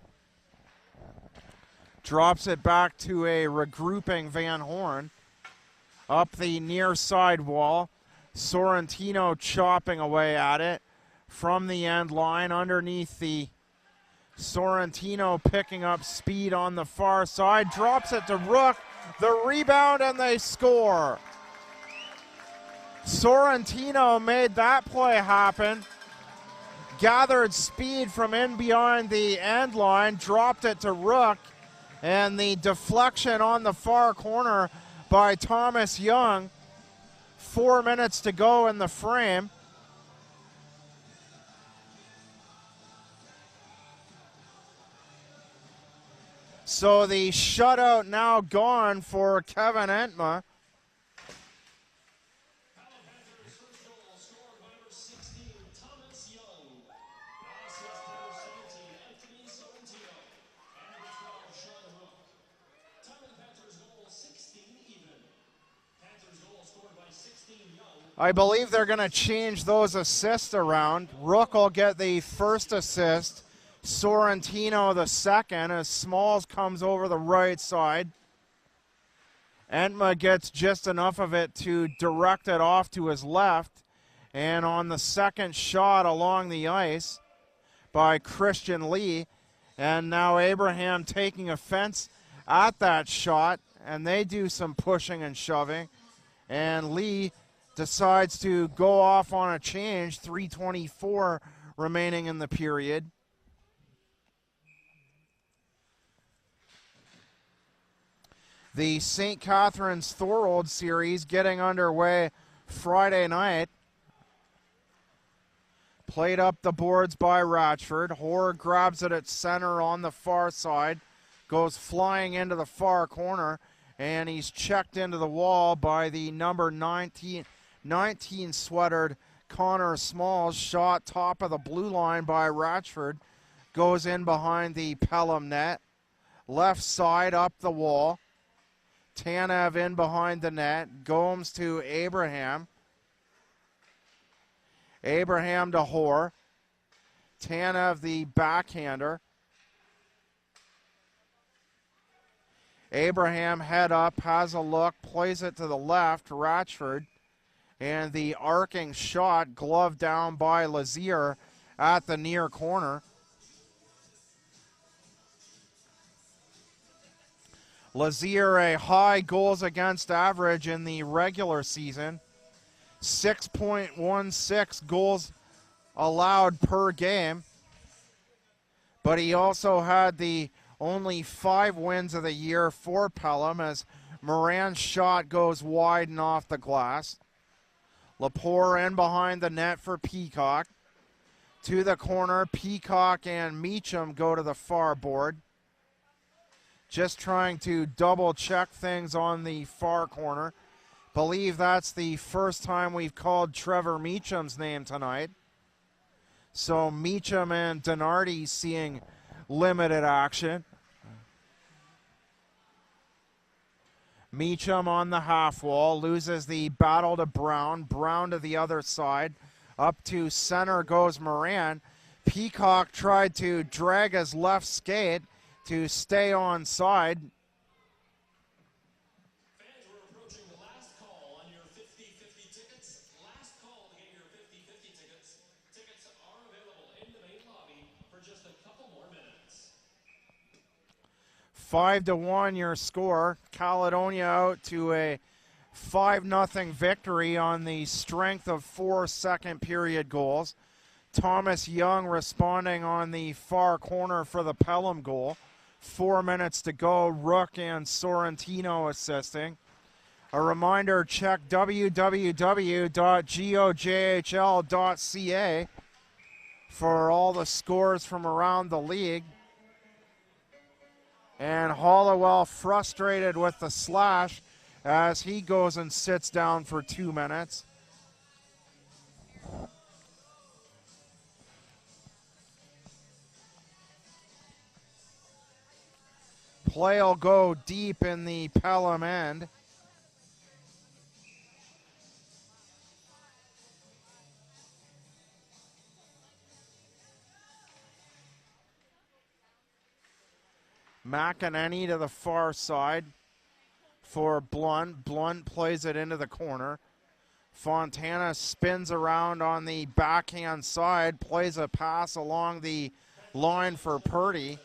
S1: Drops it back to a regrouping Van Horn. Up the near side wall. Sorrentino chopping away at it from the end line underneath the Sorrentino picking up speed on the far side. Drops it to Rook. The rebound and they score. Sorrentino made that play happen. Gathered speed from in behind the end line. Dropped it to Rook. And the deflection on the far corner by Thomas Young. 4 minutes to go in the frame. So the shutout now gone for Kevin Entma.
S2: Panthers' first goal scored by number 16, Thomas Young. Assist number 17, Anthony Sorrentino. And number 12, Sean Rook. Time of the Panthers' goal, 16 even. Panthers' goal scored by 16 Young.
S1: I believe they're going to change those assists around. Rook will get the first assist. Sorrentino the second as Smalls comes over the right side. Entma gets just enough of it to direct it off to his left. And on the second shot along the ice by Christian Lee. And now Abraham taking offense at that shot. And they do some pushing and shoving. And Lee decides to go off on a change. 3:24 remaining in the period. The St. Catharines Thorold series getting underway Friday night. Played up the boards by Ratchford. Hoare grabs it at center on the far side. Goes flying into the far corner. And he's checked into the wall by the number 19 sweatered Connor Smalls. Shot top of the blue line by Ratchford. Goes in behind the Pelham net. Left side up the wall. Tanev in behind the net. Gomes to Abraham. Abraham to Hoare. Tanev the backhander. Abraham head up, has a look, plays it to the left, Ratchford. And the arcing shot gloved down by Lazier at the near corner. Lazier, a high goals against average in the regular season. 6.16 goals allowed per game. But he also had the only 5 wins of the year for Pelham as Moran's shot goes wide and off the glass. Lepore in behind the net for Peacock. To the corner, Peacock and Meacham go to the far board. Just trying to double check things on the far corner. Believe that's the first time we've called Trevor Meacham's name tonight. So Meacham and Donardi seeing limited action. Meacham on the half wall, loses the battle to Brown. Brown to the other side. Up to center goes Moran. Peacock tried to drag his left skate to stay on side.
S2: Fans, we're approaching the last call on your 50/50 tickets. Last call to get your 50/50 tickets. Tickets are available in the main lobby for just a couple more minutes.
S1: 5-1 your score. Caledonia out to a 5-0 victory on the strength of 4 second period goals. Thomas Young responding on the far corner for the Pelham goal. 4 minutes to go. Rook and Sorrentino assisting. A reminder, check www.gojhl.ca for all the scores from around the league. And Hollowell frustrated with the slash as he goes and sits down for 2 minutes. Play will go deep in the Pelham end. McEnany to the far side for Blunt. Blunt plays it into the corner. Fontana spins around on the backhand side, plays a pass along the line for Purdy.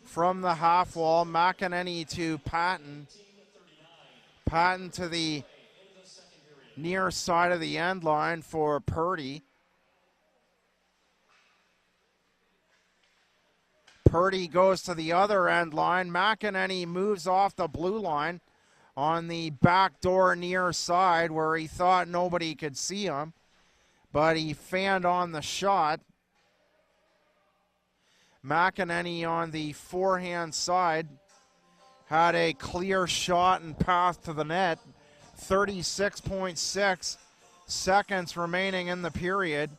S1: From the half wall, McEnany to Patton. Patton to the near side of the end line for Purdy. Purdy goes to the other end line. McEnany moves off the blue line on the back door near side where he thought nobody could see him, but he fanned on the shot. McEnany on the forehand side had a clear shot and pass to the net. 36.6 seconds remaining in the period.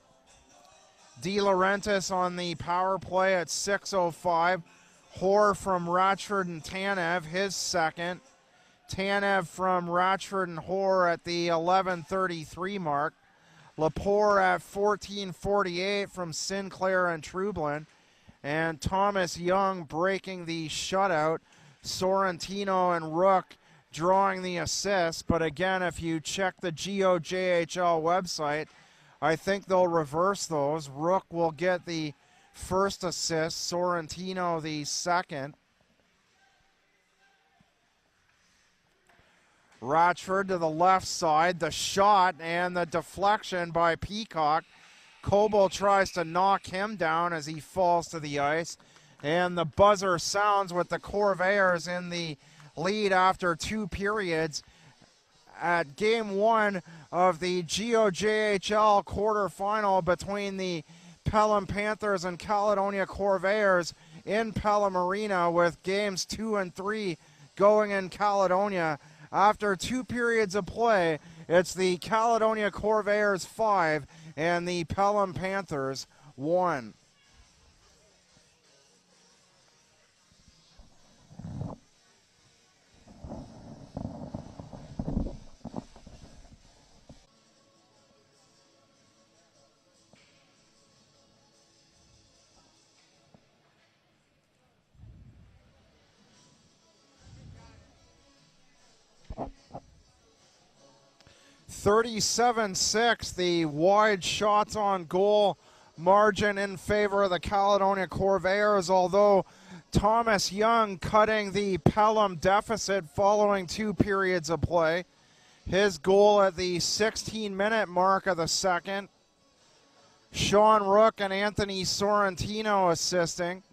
S1: De Laurentiis on the power play at 6:05. Hoare from Ratchford and Tanev, his second. Tanev from Ratchford and Hoare at the 11:33 mark. Lepore at 14:48 from Sinclair and Trublin. And Thomas Young breaking the shutout. Sorrentino and Rook drawing the assist. But again, if you check the GOJHL website, I think they'll reverse those. Rook will get the first assist, Sorrentino the second. Ratchford to the left side, the shot and the deflection by Peacock. Coble tries to knock him down as he falls to the ice. And the buzzer sounds with the Corvairs in the lead after 2 periods at game 1 of the GOJHL quarterfinal between the Pelham Panthers and Caledonia Corvairs in Pelham Arena, with games 2 and 3 going in Caledonia. After 2 periods of play, it's the Caledonia Corvairs 5 and the Pelham Panthers 1. (37-6), the wide shots on goal margin in favor of the Caledonia Corvairs, although Thomas Young cutting the Pelham deficit following 2 periods of play. His goal at the 16-minute mark of the second. Sean Rook and Anthony Sorrentino assisting.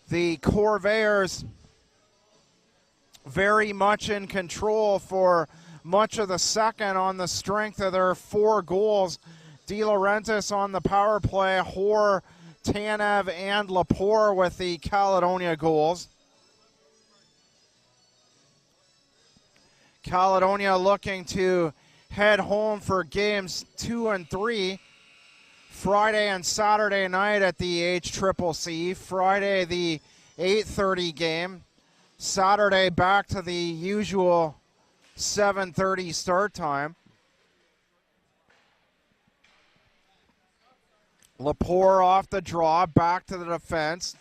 S1: The Corvairs very much in control for much of the second on the strength of their 4 goals. De Laurentiis on the power play, Hoare, Tanev, and Lepore with the Caledonia goals. Caledonia looking to head home for games 2 and 3. Friday and Saturday night at the HCCC. Friday the 8:30 game. Saturday back to the usual 7:30 start time. Lepore off the draw, back to the defense.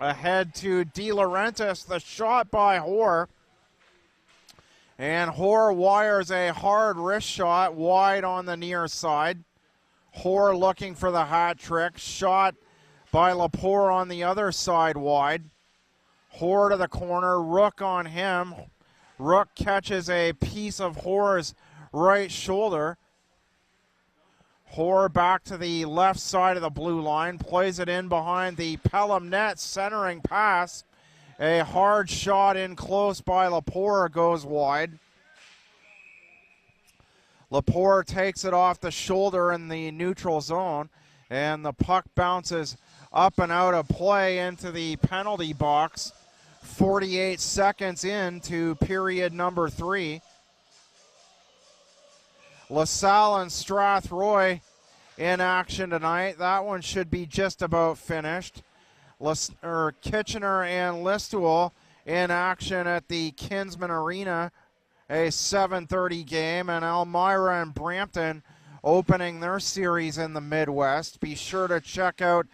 S1: Ahead to De Laurentiis, the shot by Hoare. And Hoare wires a hard wrist shot wide on the near side. Hoare looking for the hat trick. Shot by Lepore on the other side wide. Hoare to the corner, Rook on him. Rook catches a piece of Hoare's right shoulder. Hoare back to the left side of the blue line, plays it in behind the Pelham net, centering pass. A hard shot in close by Lepore goes wide. Lepore takes it off the shoulder in the neutral zone, and the puck bounces up and out of play into the penalty box. 48 seconds into period number 3. LaSalle and Strathroy in action tonight. That one should be just about finished. Kitchener and Listowel in action at the Kinsman Arena, a 7:30 game, and Elmira and Brampton opening their series in the Midwest. Be sure to check out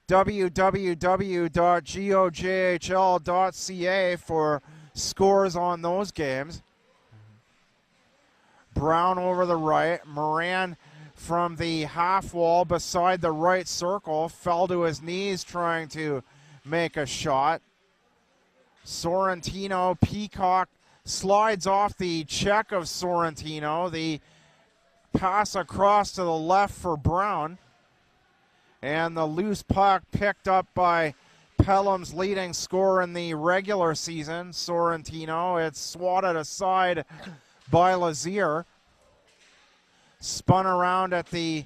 S1: www.GOJHL.ca for scores on those games. Brown over the right. Moran from the half wall beside the right circle fell to his knees trying to make a shot. Sorrentino, Peacock slides off the check of Sorrentino. The pass across to the left for Brown. And the loose puck picked up by Pelham's leading scorer in the regular season, Sorrentino. It's swatted aside by Lazier. Spun around at the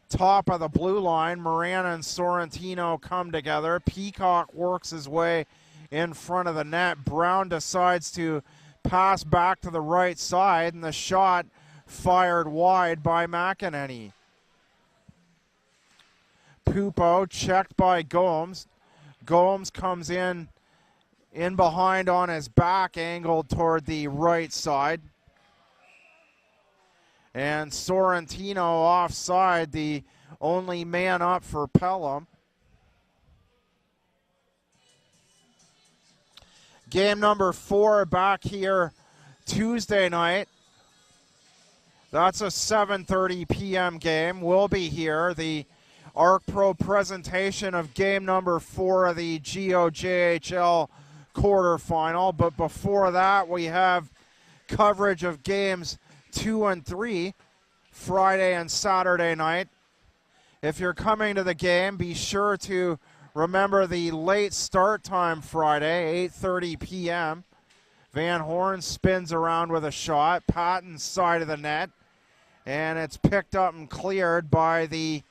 S1: top of the blue line. Moran and Sorrentino come together. Peacock works his way in front of the net. Brown decides to pass back to the right side, and the shot fired wide by McEnany. Pupo checked by Gomes. Gomes comes in behind on his back, angled toward the right side. And Sorrentino offside, the only man up for Pelham. Game number 4 back here Tuesday night. That's a 7:30 p.m. game. We'll be here. The Arc Pro presentation of game number 4 of the GOJHL quarterfinal. But before that, we have coverage of games 2 and 3, Friday and Saturday night. If you're coming to the game, be sure to remember the late start time Friday, 8:30 p.m. Van Horn spins around with a shot, Patton's side of the net, and it's picked up and cleared by the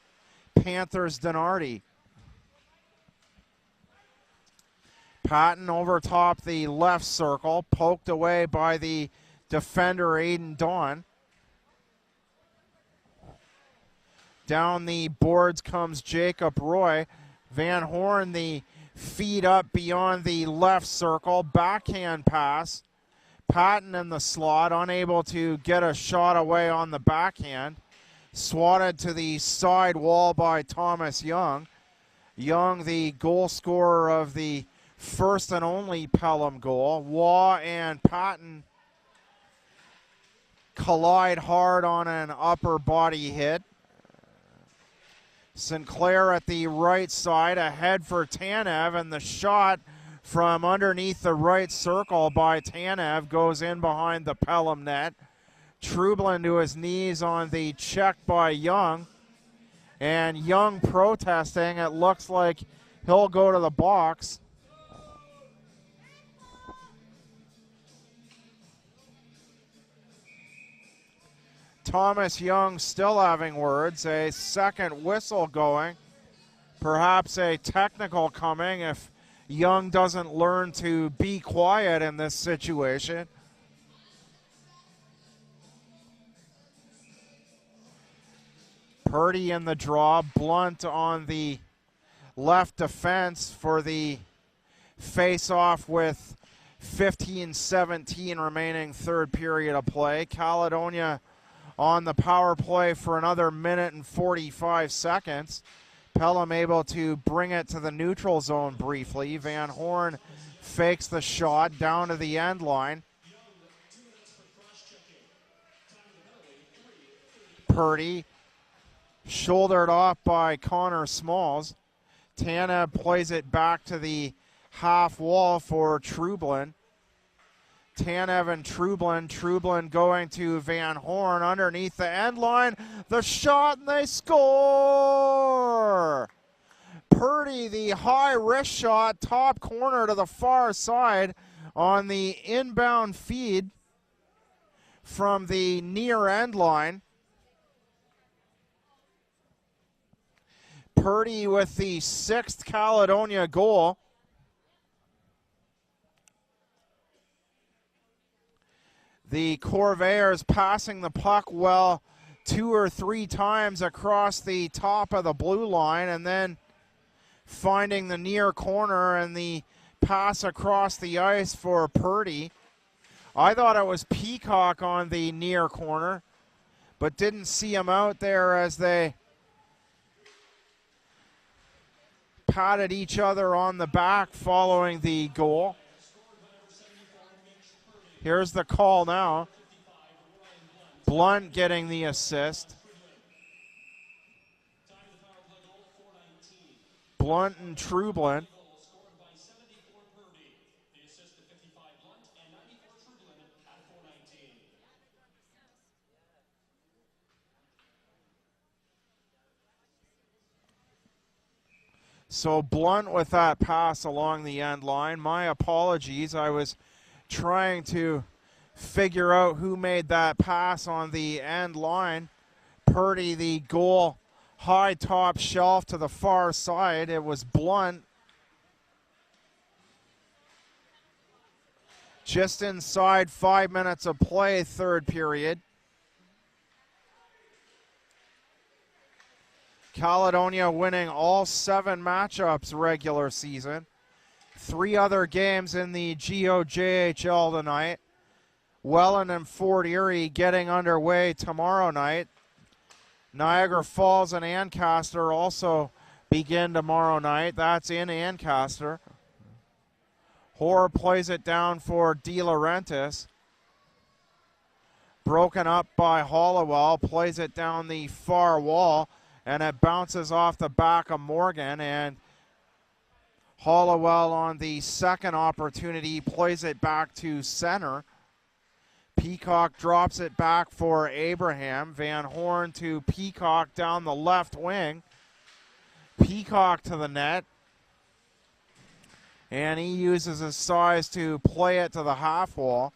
S1: Panthers' Donardi. Patton over top the left circle, poked away by the defender Aiden Dawn. Down the boards comes Jacob Roy. Van Horn, the feed up beyond the left circle, backhand pass. Patton in the slot, unable to get a shot away on the backhand. Swatted to the side wall by Thomas Young. Young, the goal scorer of the first and only Pelham goal. Waugh and Patton collide hard on an upper body hit. Sinclair at the right side, ahead for Tanev, and the shot from underneath the right circle by Tanev goes in behind the Pelham net. Trublin to his knees on the check by Young, and Young protesting. It looks like he'll go to the box. Thomas Young still having words. A second whistle going. Perhaps a technical coming if Young doesn't learn to be quiet in this situation. Purdy in the draw. Blunt on the left defense for the face-off with 15-17 remaining third period of play. Caledonia on the power play for another minute and 45 seconds. Pelham able to bring it to the neutral zone briefly. Van Horn fakes the shot down to the end line. Purdy shouldered off by Connor Smalls. Tanev plays it back to the half wall for Trublin. Tanev and Trublin. Trublin going to Van Horn underneath the end line. The shot, and they score! Purdy, the high wrist shot, top corner to the far side on the inbound feed from the near end line. Purdy with the 6th Caledonia goal. The Corvairs passing the puck well 2 or 3 times across the top of the blue line and then finding the near corner and the pass across the ice for Purdy. I thought it was Peacock on the near corner, but didn't see him out there as they patted each other on the back following the goal. Here's the call now. Blunt getting the assist. Blunt and Trublin. So Blunt with that pass along the end line. My apologies. I was trying to figure out who made that pass on the end line. Purdy, the goal, high top shelf to the far side. It was Blunt. Just inside 5 minutes of play, third period. Caledonia winning all 7 matchups regular season. 3 other games in the GOJHL tonight. Welland and Fort Erie getting underway tomorrow night. Niagara Falls and Ancaster also begin tomorrow night. That's in Ancaster. Hoare plays it down for De Laurentiis. Broken up by Hollowell, plays it down the far wall, and it bounces off the back of Morgan, and Hollowell on the second opportunity plays it back to center. Peacock drops it back for Abraham. Van Horn to Peacock down the left wing. Peacock to the net. And he uses his size to play it to the half wall.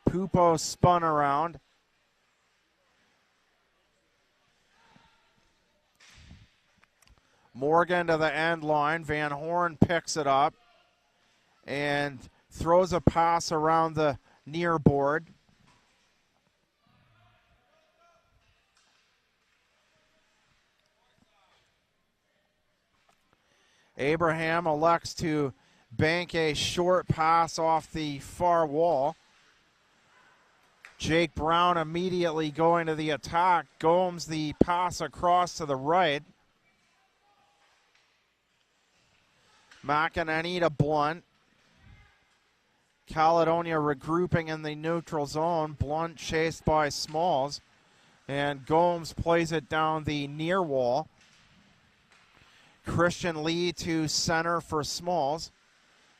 S1: Pupo spun around. Morgan to the end line. Van Horn picks it up and throws a pass around the near board. Abraham elects to bank a short pass off the far wall. Jake Brown immediately going to the attack. Gomes the pass across to the right. McEnany to Blunt. Caledonia regrouping in the neutral zone. Blunt chased by Smalls. And Gomes plays it down the near wall. Christian Lee to center for Smalls.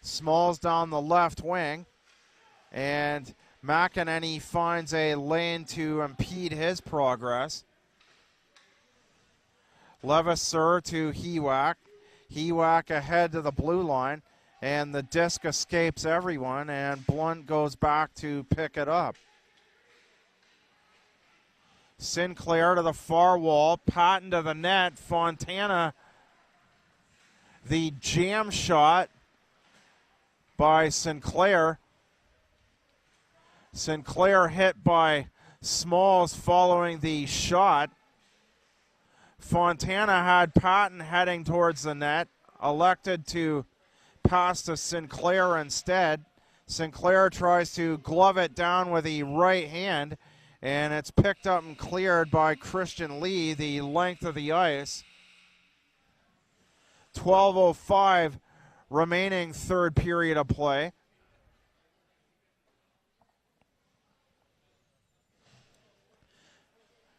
S1: Smalls down the left wing. And McEnany finds a lane to impede his progress. Levasseur to Hewack. Hewack ahead to the blue line. And the disc escapes everyone, and Blunt goes back to pick it up. Sinclair to the far wall. Patton to the net. Fontana, the jam shot by Sinclair. Sinclair hit by Smalls following the shot. Fontana had Patton heading towards the net. Elected to pass to Sinclair instead. Sinclair tries to glove it down with the right hand, and it's picked up and cleared by Christian Lee the length of the ice. 12:05 remaining third period of play.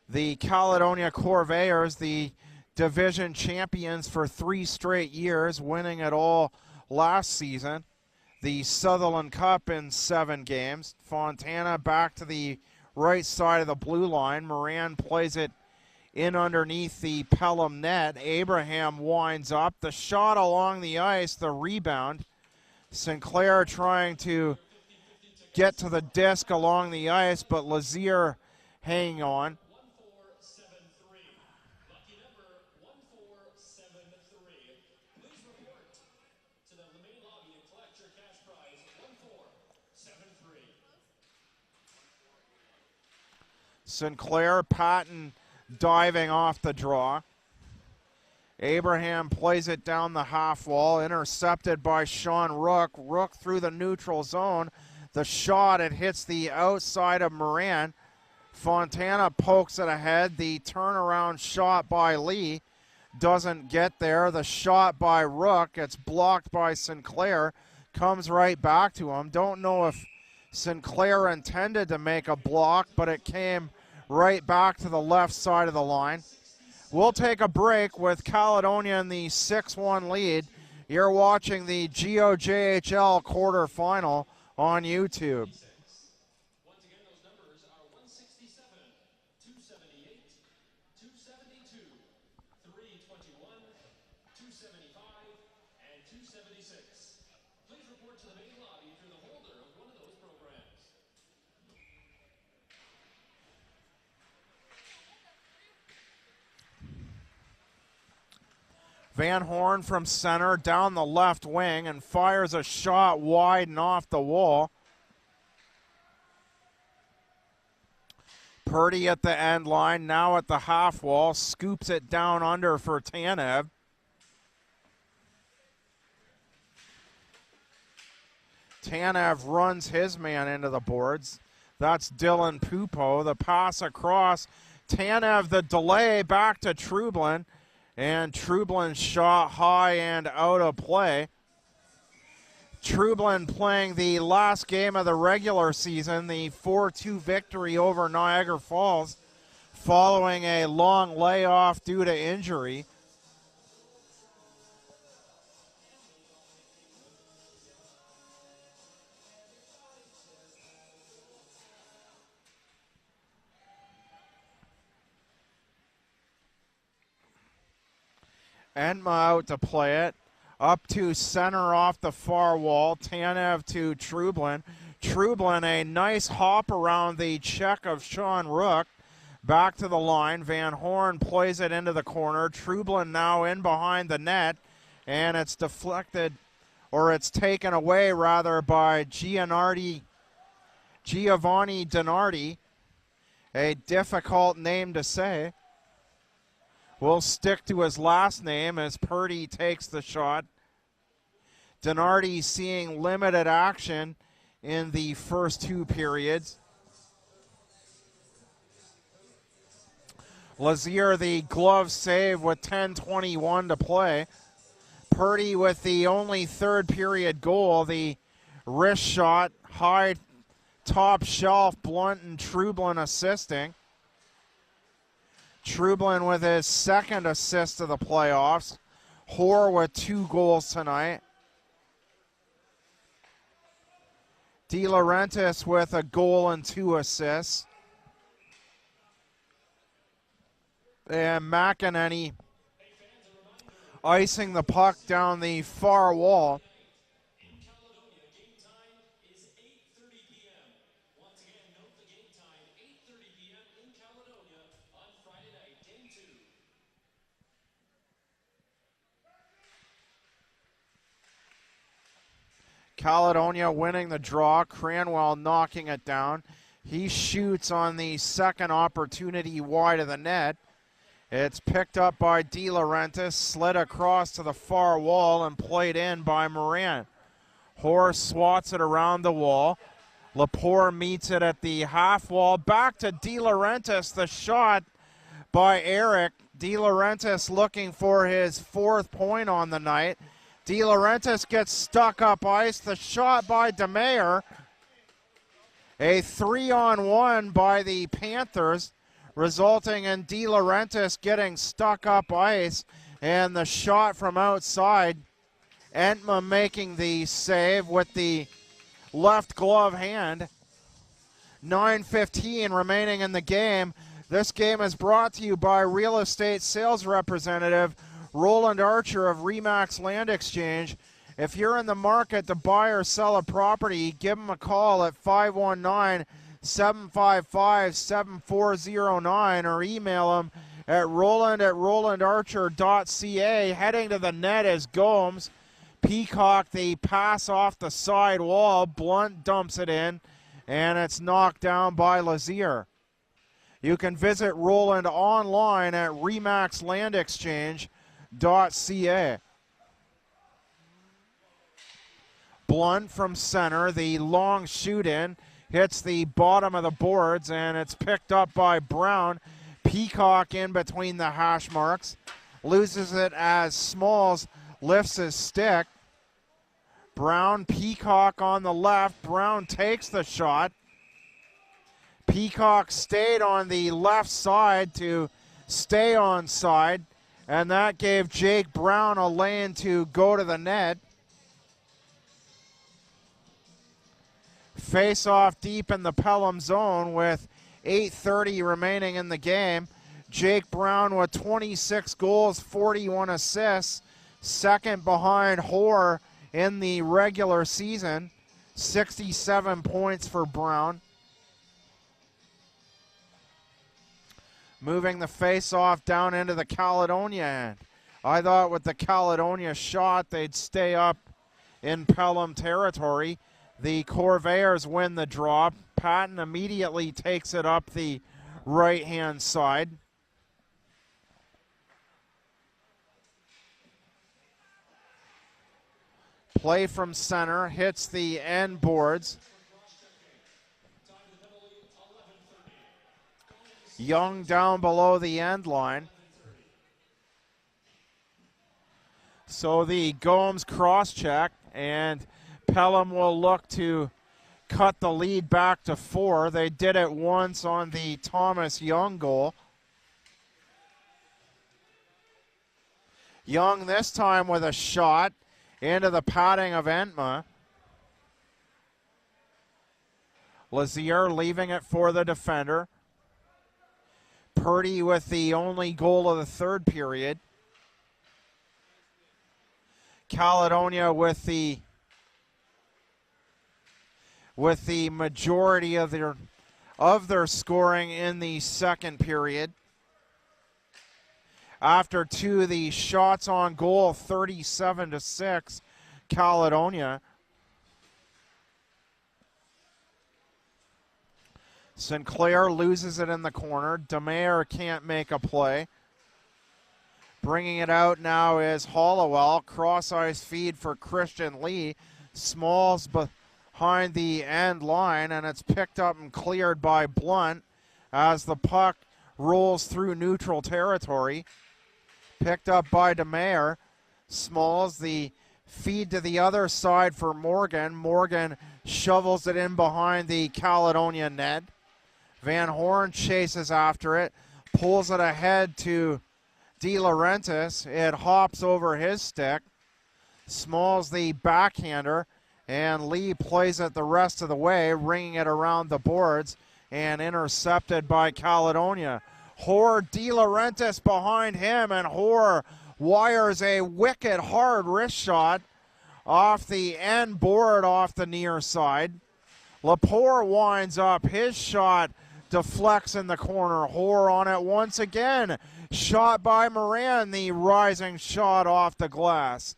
S1: The Caledonia Corvairs, the division champions for 3 straight years, winning it all last season. The Sutherland Cup in 7 games. Fontana back to the right side of the blue line. Moran plays it in underneath the Pelham net. Abraham winds up. The shot along the ice, the rebound. Sinclair trying to get to the disc along the ice, but Lazier hanging on.
S2: 1473. Lucky number 1473. Please report to the main lobby to collect your cash prize 1473.
S1: Sinclair, Patton diving off the draw. Abraham plays it down the half wall, intercepted by Sean Rook. Rook through the neutral zone. The shot, it hits the outside of Moran. Fontana pokes it ahead. The turnaround shot by Lee doesn't get there. The shot by Rook, it's blocked by Sinclair, comes right back to him. Don't know if Sinclair intended to make a block, but it came right back to the left side of the line. We'll take a break with Caledonia in the 6-1 lead. You're watching the GOJHL quarterfinal on YouTube.
S2: Once again, those numbers are 167, 278, 272, 321, 275, and 276. Please report to the main lobby if you're the holder of one of those programs.
S1: Van Horn from center down the left wing and fires a shot wide and off the wall. Purdy at the end line, now at the half wall, scoops it down under for Tanev. Tanev runs his man into the boards. That's Dylan Pupo. The pass across. Tanev, the delay back to Trublin. And Trublin shot high and out of play. Trublin playing the last game of the regular season, the 4-2 victory over Niagara Falls, following a long layoff due to injury. Enma out to play it. Up to center off the far wall. Tanev to Trublin. Trublin, a nice hop around the check of Sean Rook. Back to the line. Van Horn plays it into the corner. Trublin now in behind the net. And it's deflected, or it's taken away rather, by Giovanni Donardi. A difficult name to say. We'll stick to his last name as Purdy takes the shot. Donardi seeing limited action in the first two periods. Lazier, the glove save with 10:21 to play. Purdy with the only third period goal, the wrist shot, high top shelf, Blunt and Trublin assisting. Trublin with his second assist of the playoffs. Hoare with 2 goals tonight. De Laurentiis with a goal and 2 assists. And McEnany icing the puck down the far wall.
S2: In Caledonia, game time is 8:30 p.m. Once again, note the game time, 8:30 p.m. in Caledonia on Friday night, game 2.
S1: Caledonia winning the draw. Cranwell knocking it down. He shoots on the second opportunity wide of the net. It's picked up by De Laurentiis, slid across to the far wall and played in by Moran. Hoare swats it around the wall. Lepore meets it at the half wall. Back to De Laurentiis. The shot by Eric. De Laurentiis looking for his 4th point on the night. De Laurentiis gets stuck up ice. The shot by DeMayer. A 3-on-1 by the Panthers, resulting in De Laurentiis getting stuck up ice. And the shot from outside. Entma making the save with the left glove hand. 9:15 remaining in the game. This game is brought to you by real estate sales representative Roland Archer of Remax Land Exchange. If you're in the market to buy or sell a property, give them a call at 519-755-7409 or email them at roland@rolandarcher.ca. Heading to the net is Gomes. Peacock, the pass off the side wall. Blunt dumps it in, and it's knocked down by Lazier. You can visit Roland online at remaxlandexchange.ca. Blunt from center, the long shoot in, hits the bottom of the boards, and it's picked up by Brown. Peacock in between the hash marks, loses it as Smalls lifts his stick. Brown, Peacock on the left. Brown takes the shot. Peacock stayed on the left side to stay on side, and that gave Jake Brown a lane to go to the net. Face off deep in the Pelham zone with 8:30 remaining in the game. Jake Brown with 26 goals, 41 assists, second behind Hoare in the regular season. 67 points for Brown. Moving the face-off down into the Caledonia end. I thought with the Caledonia shot, they'd stay up in Pelham territory. The Corvairs win the drop. Patton immediately takes it up the right-hand side. Play from center, hits the end boards. Young down below the end line. So the Gomes cross-check, and Pelham will look to cut the lead back to 4. They did it once on the Thomas Young goal. Young this time with a shot into the padding of Entma. Lazier leaving it for the defender. Purdy with the only goal of the third period. Caledonia with the majority of their scoring in the second period. After two, the shots on goal, 37-6, Caledonia. Sinclair loses it in the corner. DeMayer can't make a play. Bringing it out now is Hollowell. Cross-ice feed for Christian Lee. Smalls behind the end line, and it's picked up and cleared by Blunt as the puck rolls through neutral territory. Picked up by DeMayer. Smalls, the feed to the other side for Morgan. Morgan shovels it in behind the Caledonia net. Van Horn chases after it, pulls it ahead to De Laurentiis. It hops over his stick. Smalls the backhander, and Lee plays it the rest of the way, ringing it around the boards and intercepted by Caledonia. Hoare, De Laurentiis behind him, and Hoare wires a wicked hard wrist shot off the end board off the near side. Lepore winds up. His shot deflects in the corner. Hoare on it once again. Shot by Moran, the rising shot off the glass.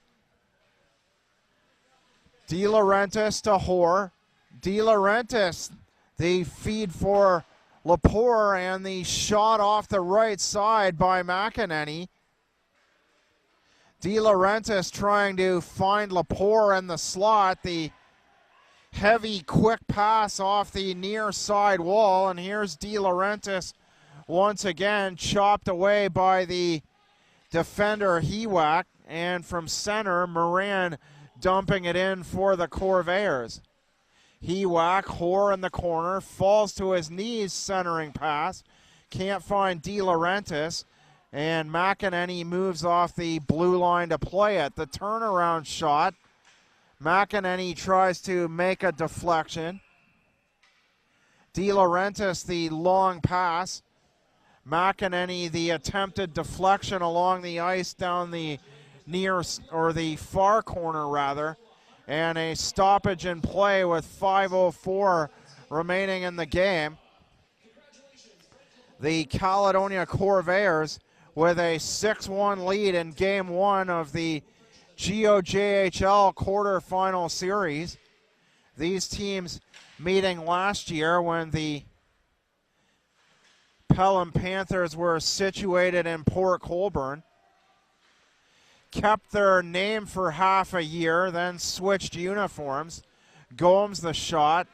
S1: De Laurentiis to Hoare. De Laurentiis, the feed for Lepore, and the shot off the right side by McEnany. De Laurentiis trying to find Lepore in the slot. The heavy, quick pass off the near side wall, and here's De Laurentiis once again, chopped away by the defender Hewak, and from center, Moran dumping it in for the Corvairs. Hewak, Hoare in the corner, falls to his knees, centering pass, can't find De Laurentiis, and McEnany moves off the blue line to play it. The turnaround shot, McEnany tries to make a deflection. De Laurentiis, the long pass. McEnany, the attempted deflection along the ice down the near, or the far corner rather, and a stoppage in play with 5:04 remaining in the game. The Caledonia Corvairs with a 6-1 lead in Game 1 of the GOJHL quarterfinal series. These teams meeting last year when the Pelham Panthers were situated in Port Colborne. Kept their name for half a year, then switched uniforms. Gomes the shot.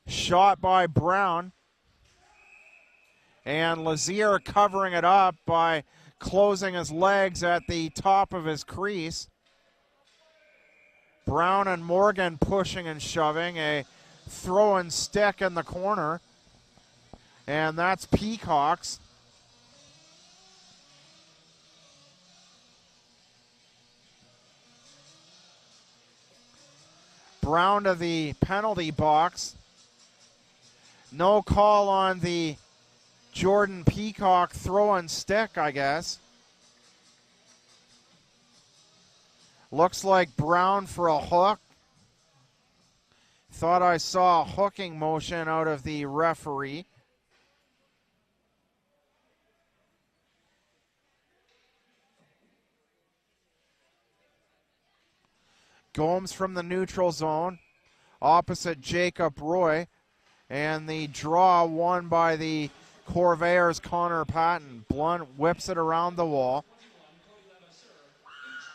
S1: Shot by Brown. And Lazier covering it up by closing his legs at the top of his crease. Brown and Morgan pushing and shoving. A throw and stick in the corner. And that's Peacocks. Brown to the penalty box. No call on the Jordan Peacock throw and stick, I guess. Looks like Brown for a hook. Thought I saw a hooking motion out of the referee. Gomes from the neutral zone, opposite Jacob Roy, and the draw won by the Corvairs' Connor Patton. Blunt whips it around the wall,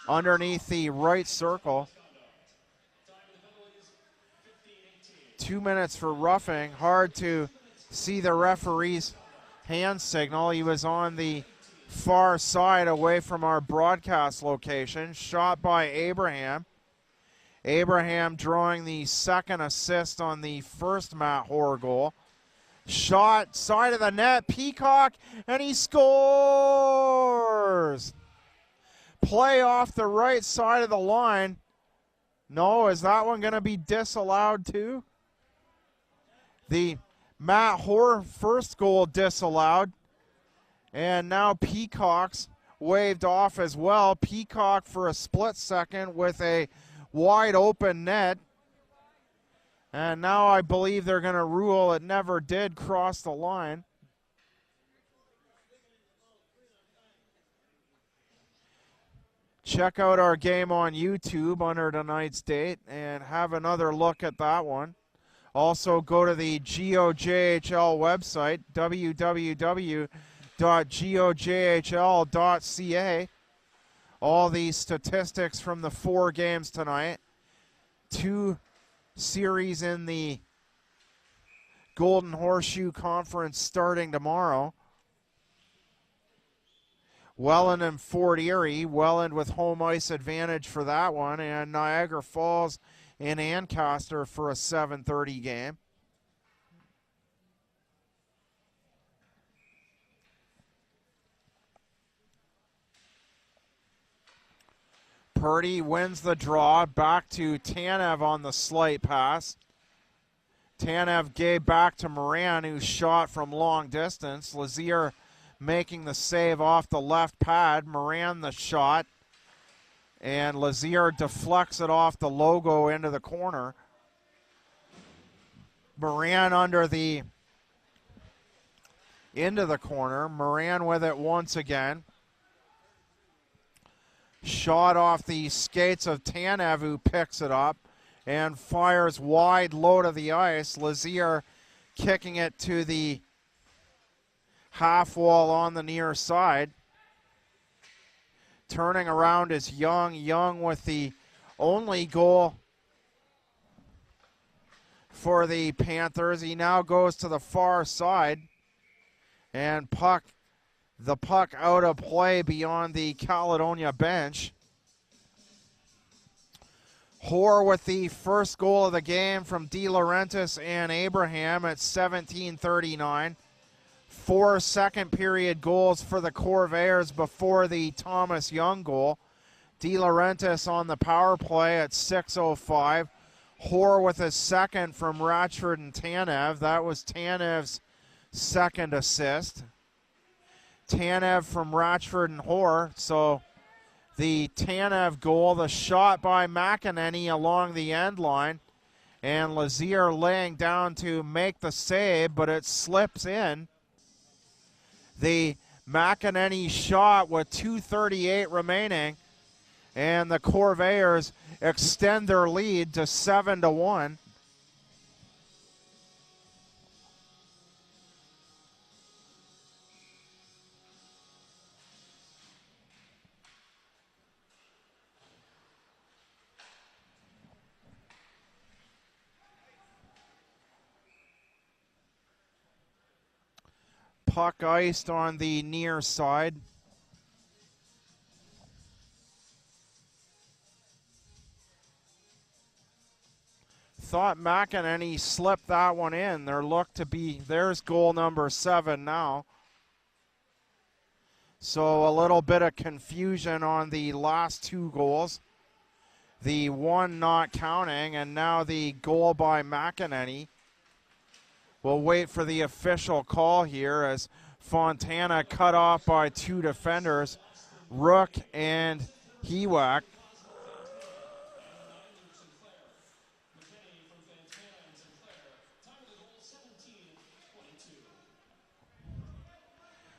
S1: underneath the right circle. 2 minutes for roughing. Hard to see the referee's hand signal. He was on the far side away from our broadcast location. Shot by Abraham. Abraham drawing the second assist on the first Matt Hoare goal. Shot, side of the net, Peacock, and he scores! Play off the right side of the line. No, is that one going to be disallowed too? The Matt Hoare first goal disallowed. And now Peacock's waved off as well. Peacock for a split second with a wide open net. And now I believe they're going to rule it never did cross the line. Check out our game on YouTube under tonight's date and have another look at that one. Also go to the GOJHL website, www.gojhl.ca. All the statistics from the 4 games tonight. 2 series in the Golden Horseshoe Conference starting tomorrow. Welland and Fort Erie. Welland with home ice advantage for that one. And Niagara Falls and Ancaster for a 7:30 game. Purdy wins the draw. Back to Tanev on the slight pass. Tanev gave back to Moran, who shot from long distance. Lazier making the save off the left pad. Moran the shot. And Lazier deflects it off the logo into the corner. Moran into the corner. Moran with it once again. Shot off the skates of Tanev, who picks it up and fires wide low to the ice. Lazier kicking it to the half wall on the near side. Turning around is Young. Young with the only goal for the Panthers. He now goes to the far side. And the puck out of play beyond the Caledonia bench. Hoare with the first goal of the game from De Laurentiis and Abraham at 17:39. 4 second period goals for the Corvairs before the Thomas Young goal. De Laurentiis on the power play at 6:05. Hoare with a second from Ratchford and Tanev. That was Tanev's second assist. Tanev from Ratchford and Hoare. So the Tanev goal, the shot by McEnany along the end line. And Lazier laying down to make the save, but it slips in. The McEnany shot with 2:38 remaining. And the Corvairs extend their lead to 7-1. Puck iced on the near side. Thought McEnany slipped that one in. There's goal number 7 now. So a little bit of confusion on the last 2 goals. The one not counting, and now the goal by McEnany. We'll wait for the official call here as Fontana cut off by 2 defenders, Rook and Hewak.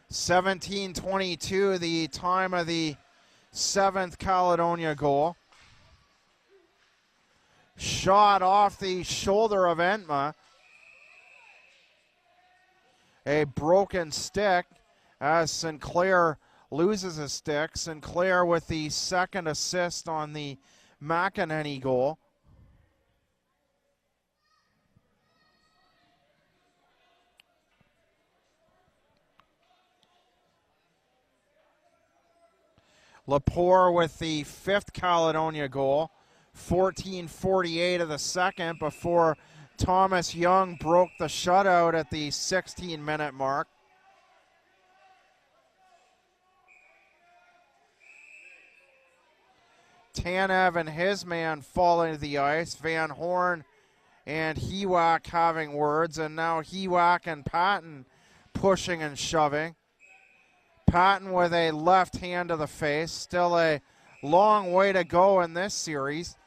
S1: (17:22) the time of the 7th Caledonia goal. Shot off the shoulder of Entma. A broken stick as Sinclair loses a stick. Sinclair with the second assist on the McEnany goal. Lepore with the 5th Caledonia goal. 14:48 of the second before Thomas Young broke the shutout at the 16-minute mark. Tanev and his man fall into the ice. Van Horn and Hewak having words, and now Hewak and Patton pushing and shoving. Patton with a left hand to the face. Still a long way to go in this series.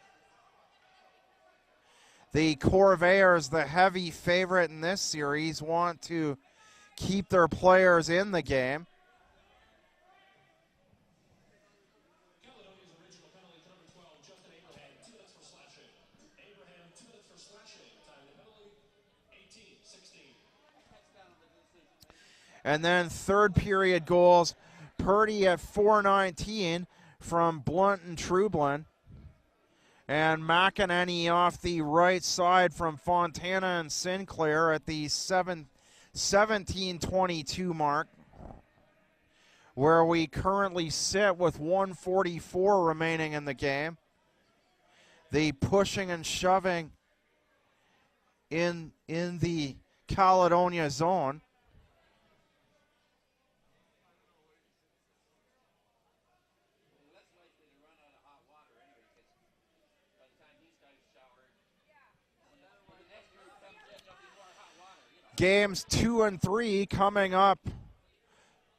S1: The Corvairs, the heavy favorite in this series, want to keep their players in the game.
S2: Caledonia's original penalty to number 12, Justin Abraham, 2 minutes for slashing. Abraham, 2 minutes for slashing. Time of the penalty, 18-16.
S1: And then third period goals, Purdy at 4:19 from Blunt and Trublin. And McEnany off the right side from Fontana and Sinclair at the 17:22 mark, where we currently sit with 1:44 remaining in the game. The pushing and shoving in the Caledonia zone. Games 2 and 3 coming up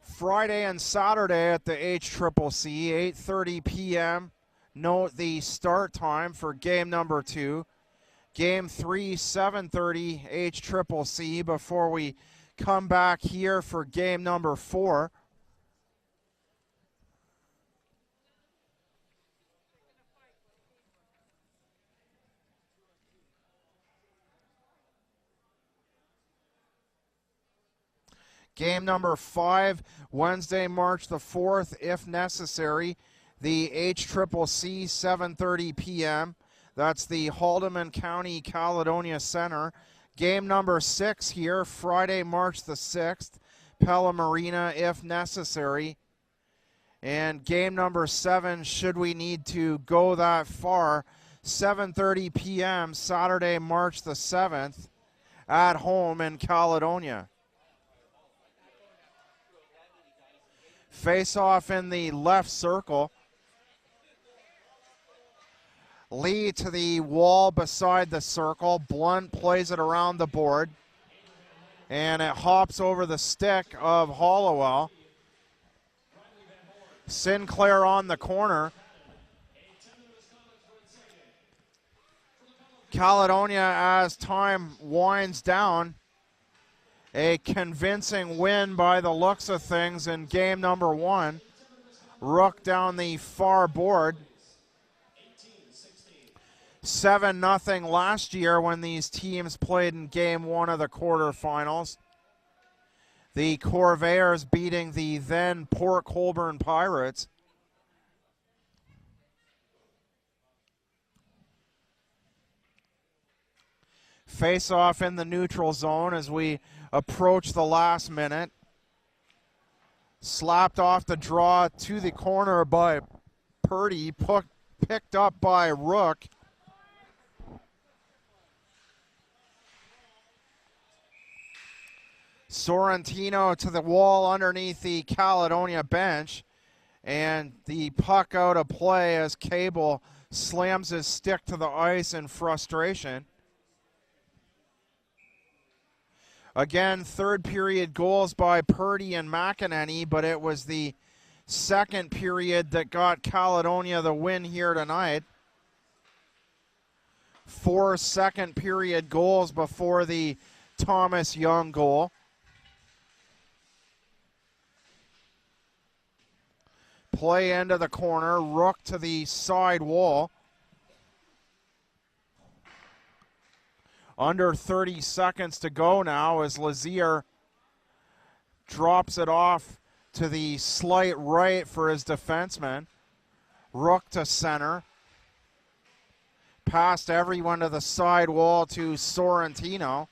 S1: Friday and Saturday at the HCCC, 8:30 p.m. Note the start time for game number 2. Game 3, 7:30 HCCC before we come back here for game number 4. Game number 5, Wednesday, March the 4th, if necessary. The HCCC, 7:30 p.m. That's the Haldeman County Caledonia Center. Game number 6 here, Friday, March the 6th, Pelham Arena, if necessary. And game number 7, should we need to go that far, 7:30 p.m., Saturday, March the 7th, at home in Caledonia. Face off in the left circle. Lee to the wall beside the circle. Blunt plays it around the board. And it hops over the stick of Hollowell. Sinclair on the corner. Caledonia, as time winds down, a convincing win by the looks of things in game number 1. Rook down the far board. 7-0 last year when these teams played in game 1 of the quarterfinals. The Corvairs beating the then Port Colborne Pirates. Face off in the neutral zone as we approach the last minute. Slapped off the draw to the corner by Purdy, picked up by Rook. Sorrentino to the wall underneath the Caledonia bench, and the puck out of play as Cable slams his stick to the ice in frustration. Again, third period goals by Purdy and McEnany, but it was the second period that got Caledonia the win here tonight. 4 second period goals before the Thomas Young goal. Play into the corner, Rook to the side wall. Under 30 seconds to go now as Lazier drops it off to the slight right for his defenseman. Rook to center. Past everyone to the side wall to Sorrentino.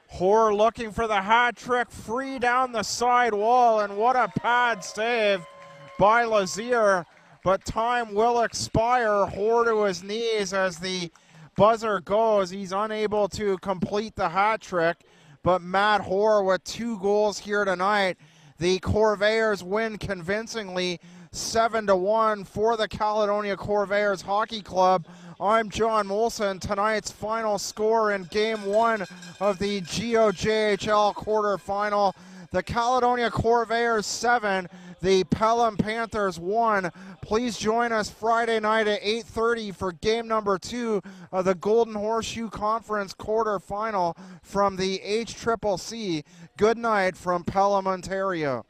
S1: Hoare looking for the hat trick, free down the side wall, and what a pad save by Lazier. But time will expire. Hoare to his knees as the buzzer goes. He's unable to complete the hat trick, but Matt Hoare with 2 goals here tonight. The Corvairs win convincingly 7-1 for the Caledonia Corvairs Hockey Club. I'm John Molson. Tonight's final score in Game 1 of the GOJHL quarterfinal. The Caledonia Corvairs 7, the Pelham Panthers 1. Please join us Friday night at 8:30 for game number 2 of the Golden Horseshoe Conference quarterfinal from the HCCC. Good night from Pelham, Ontario.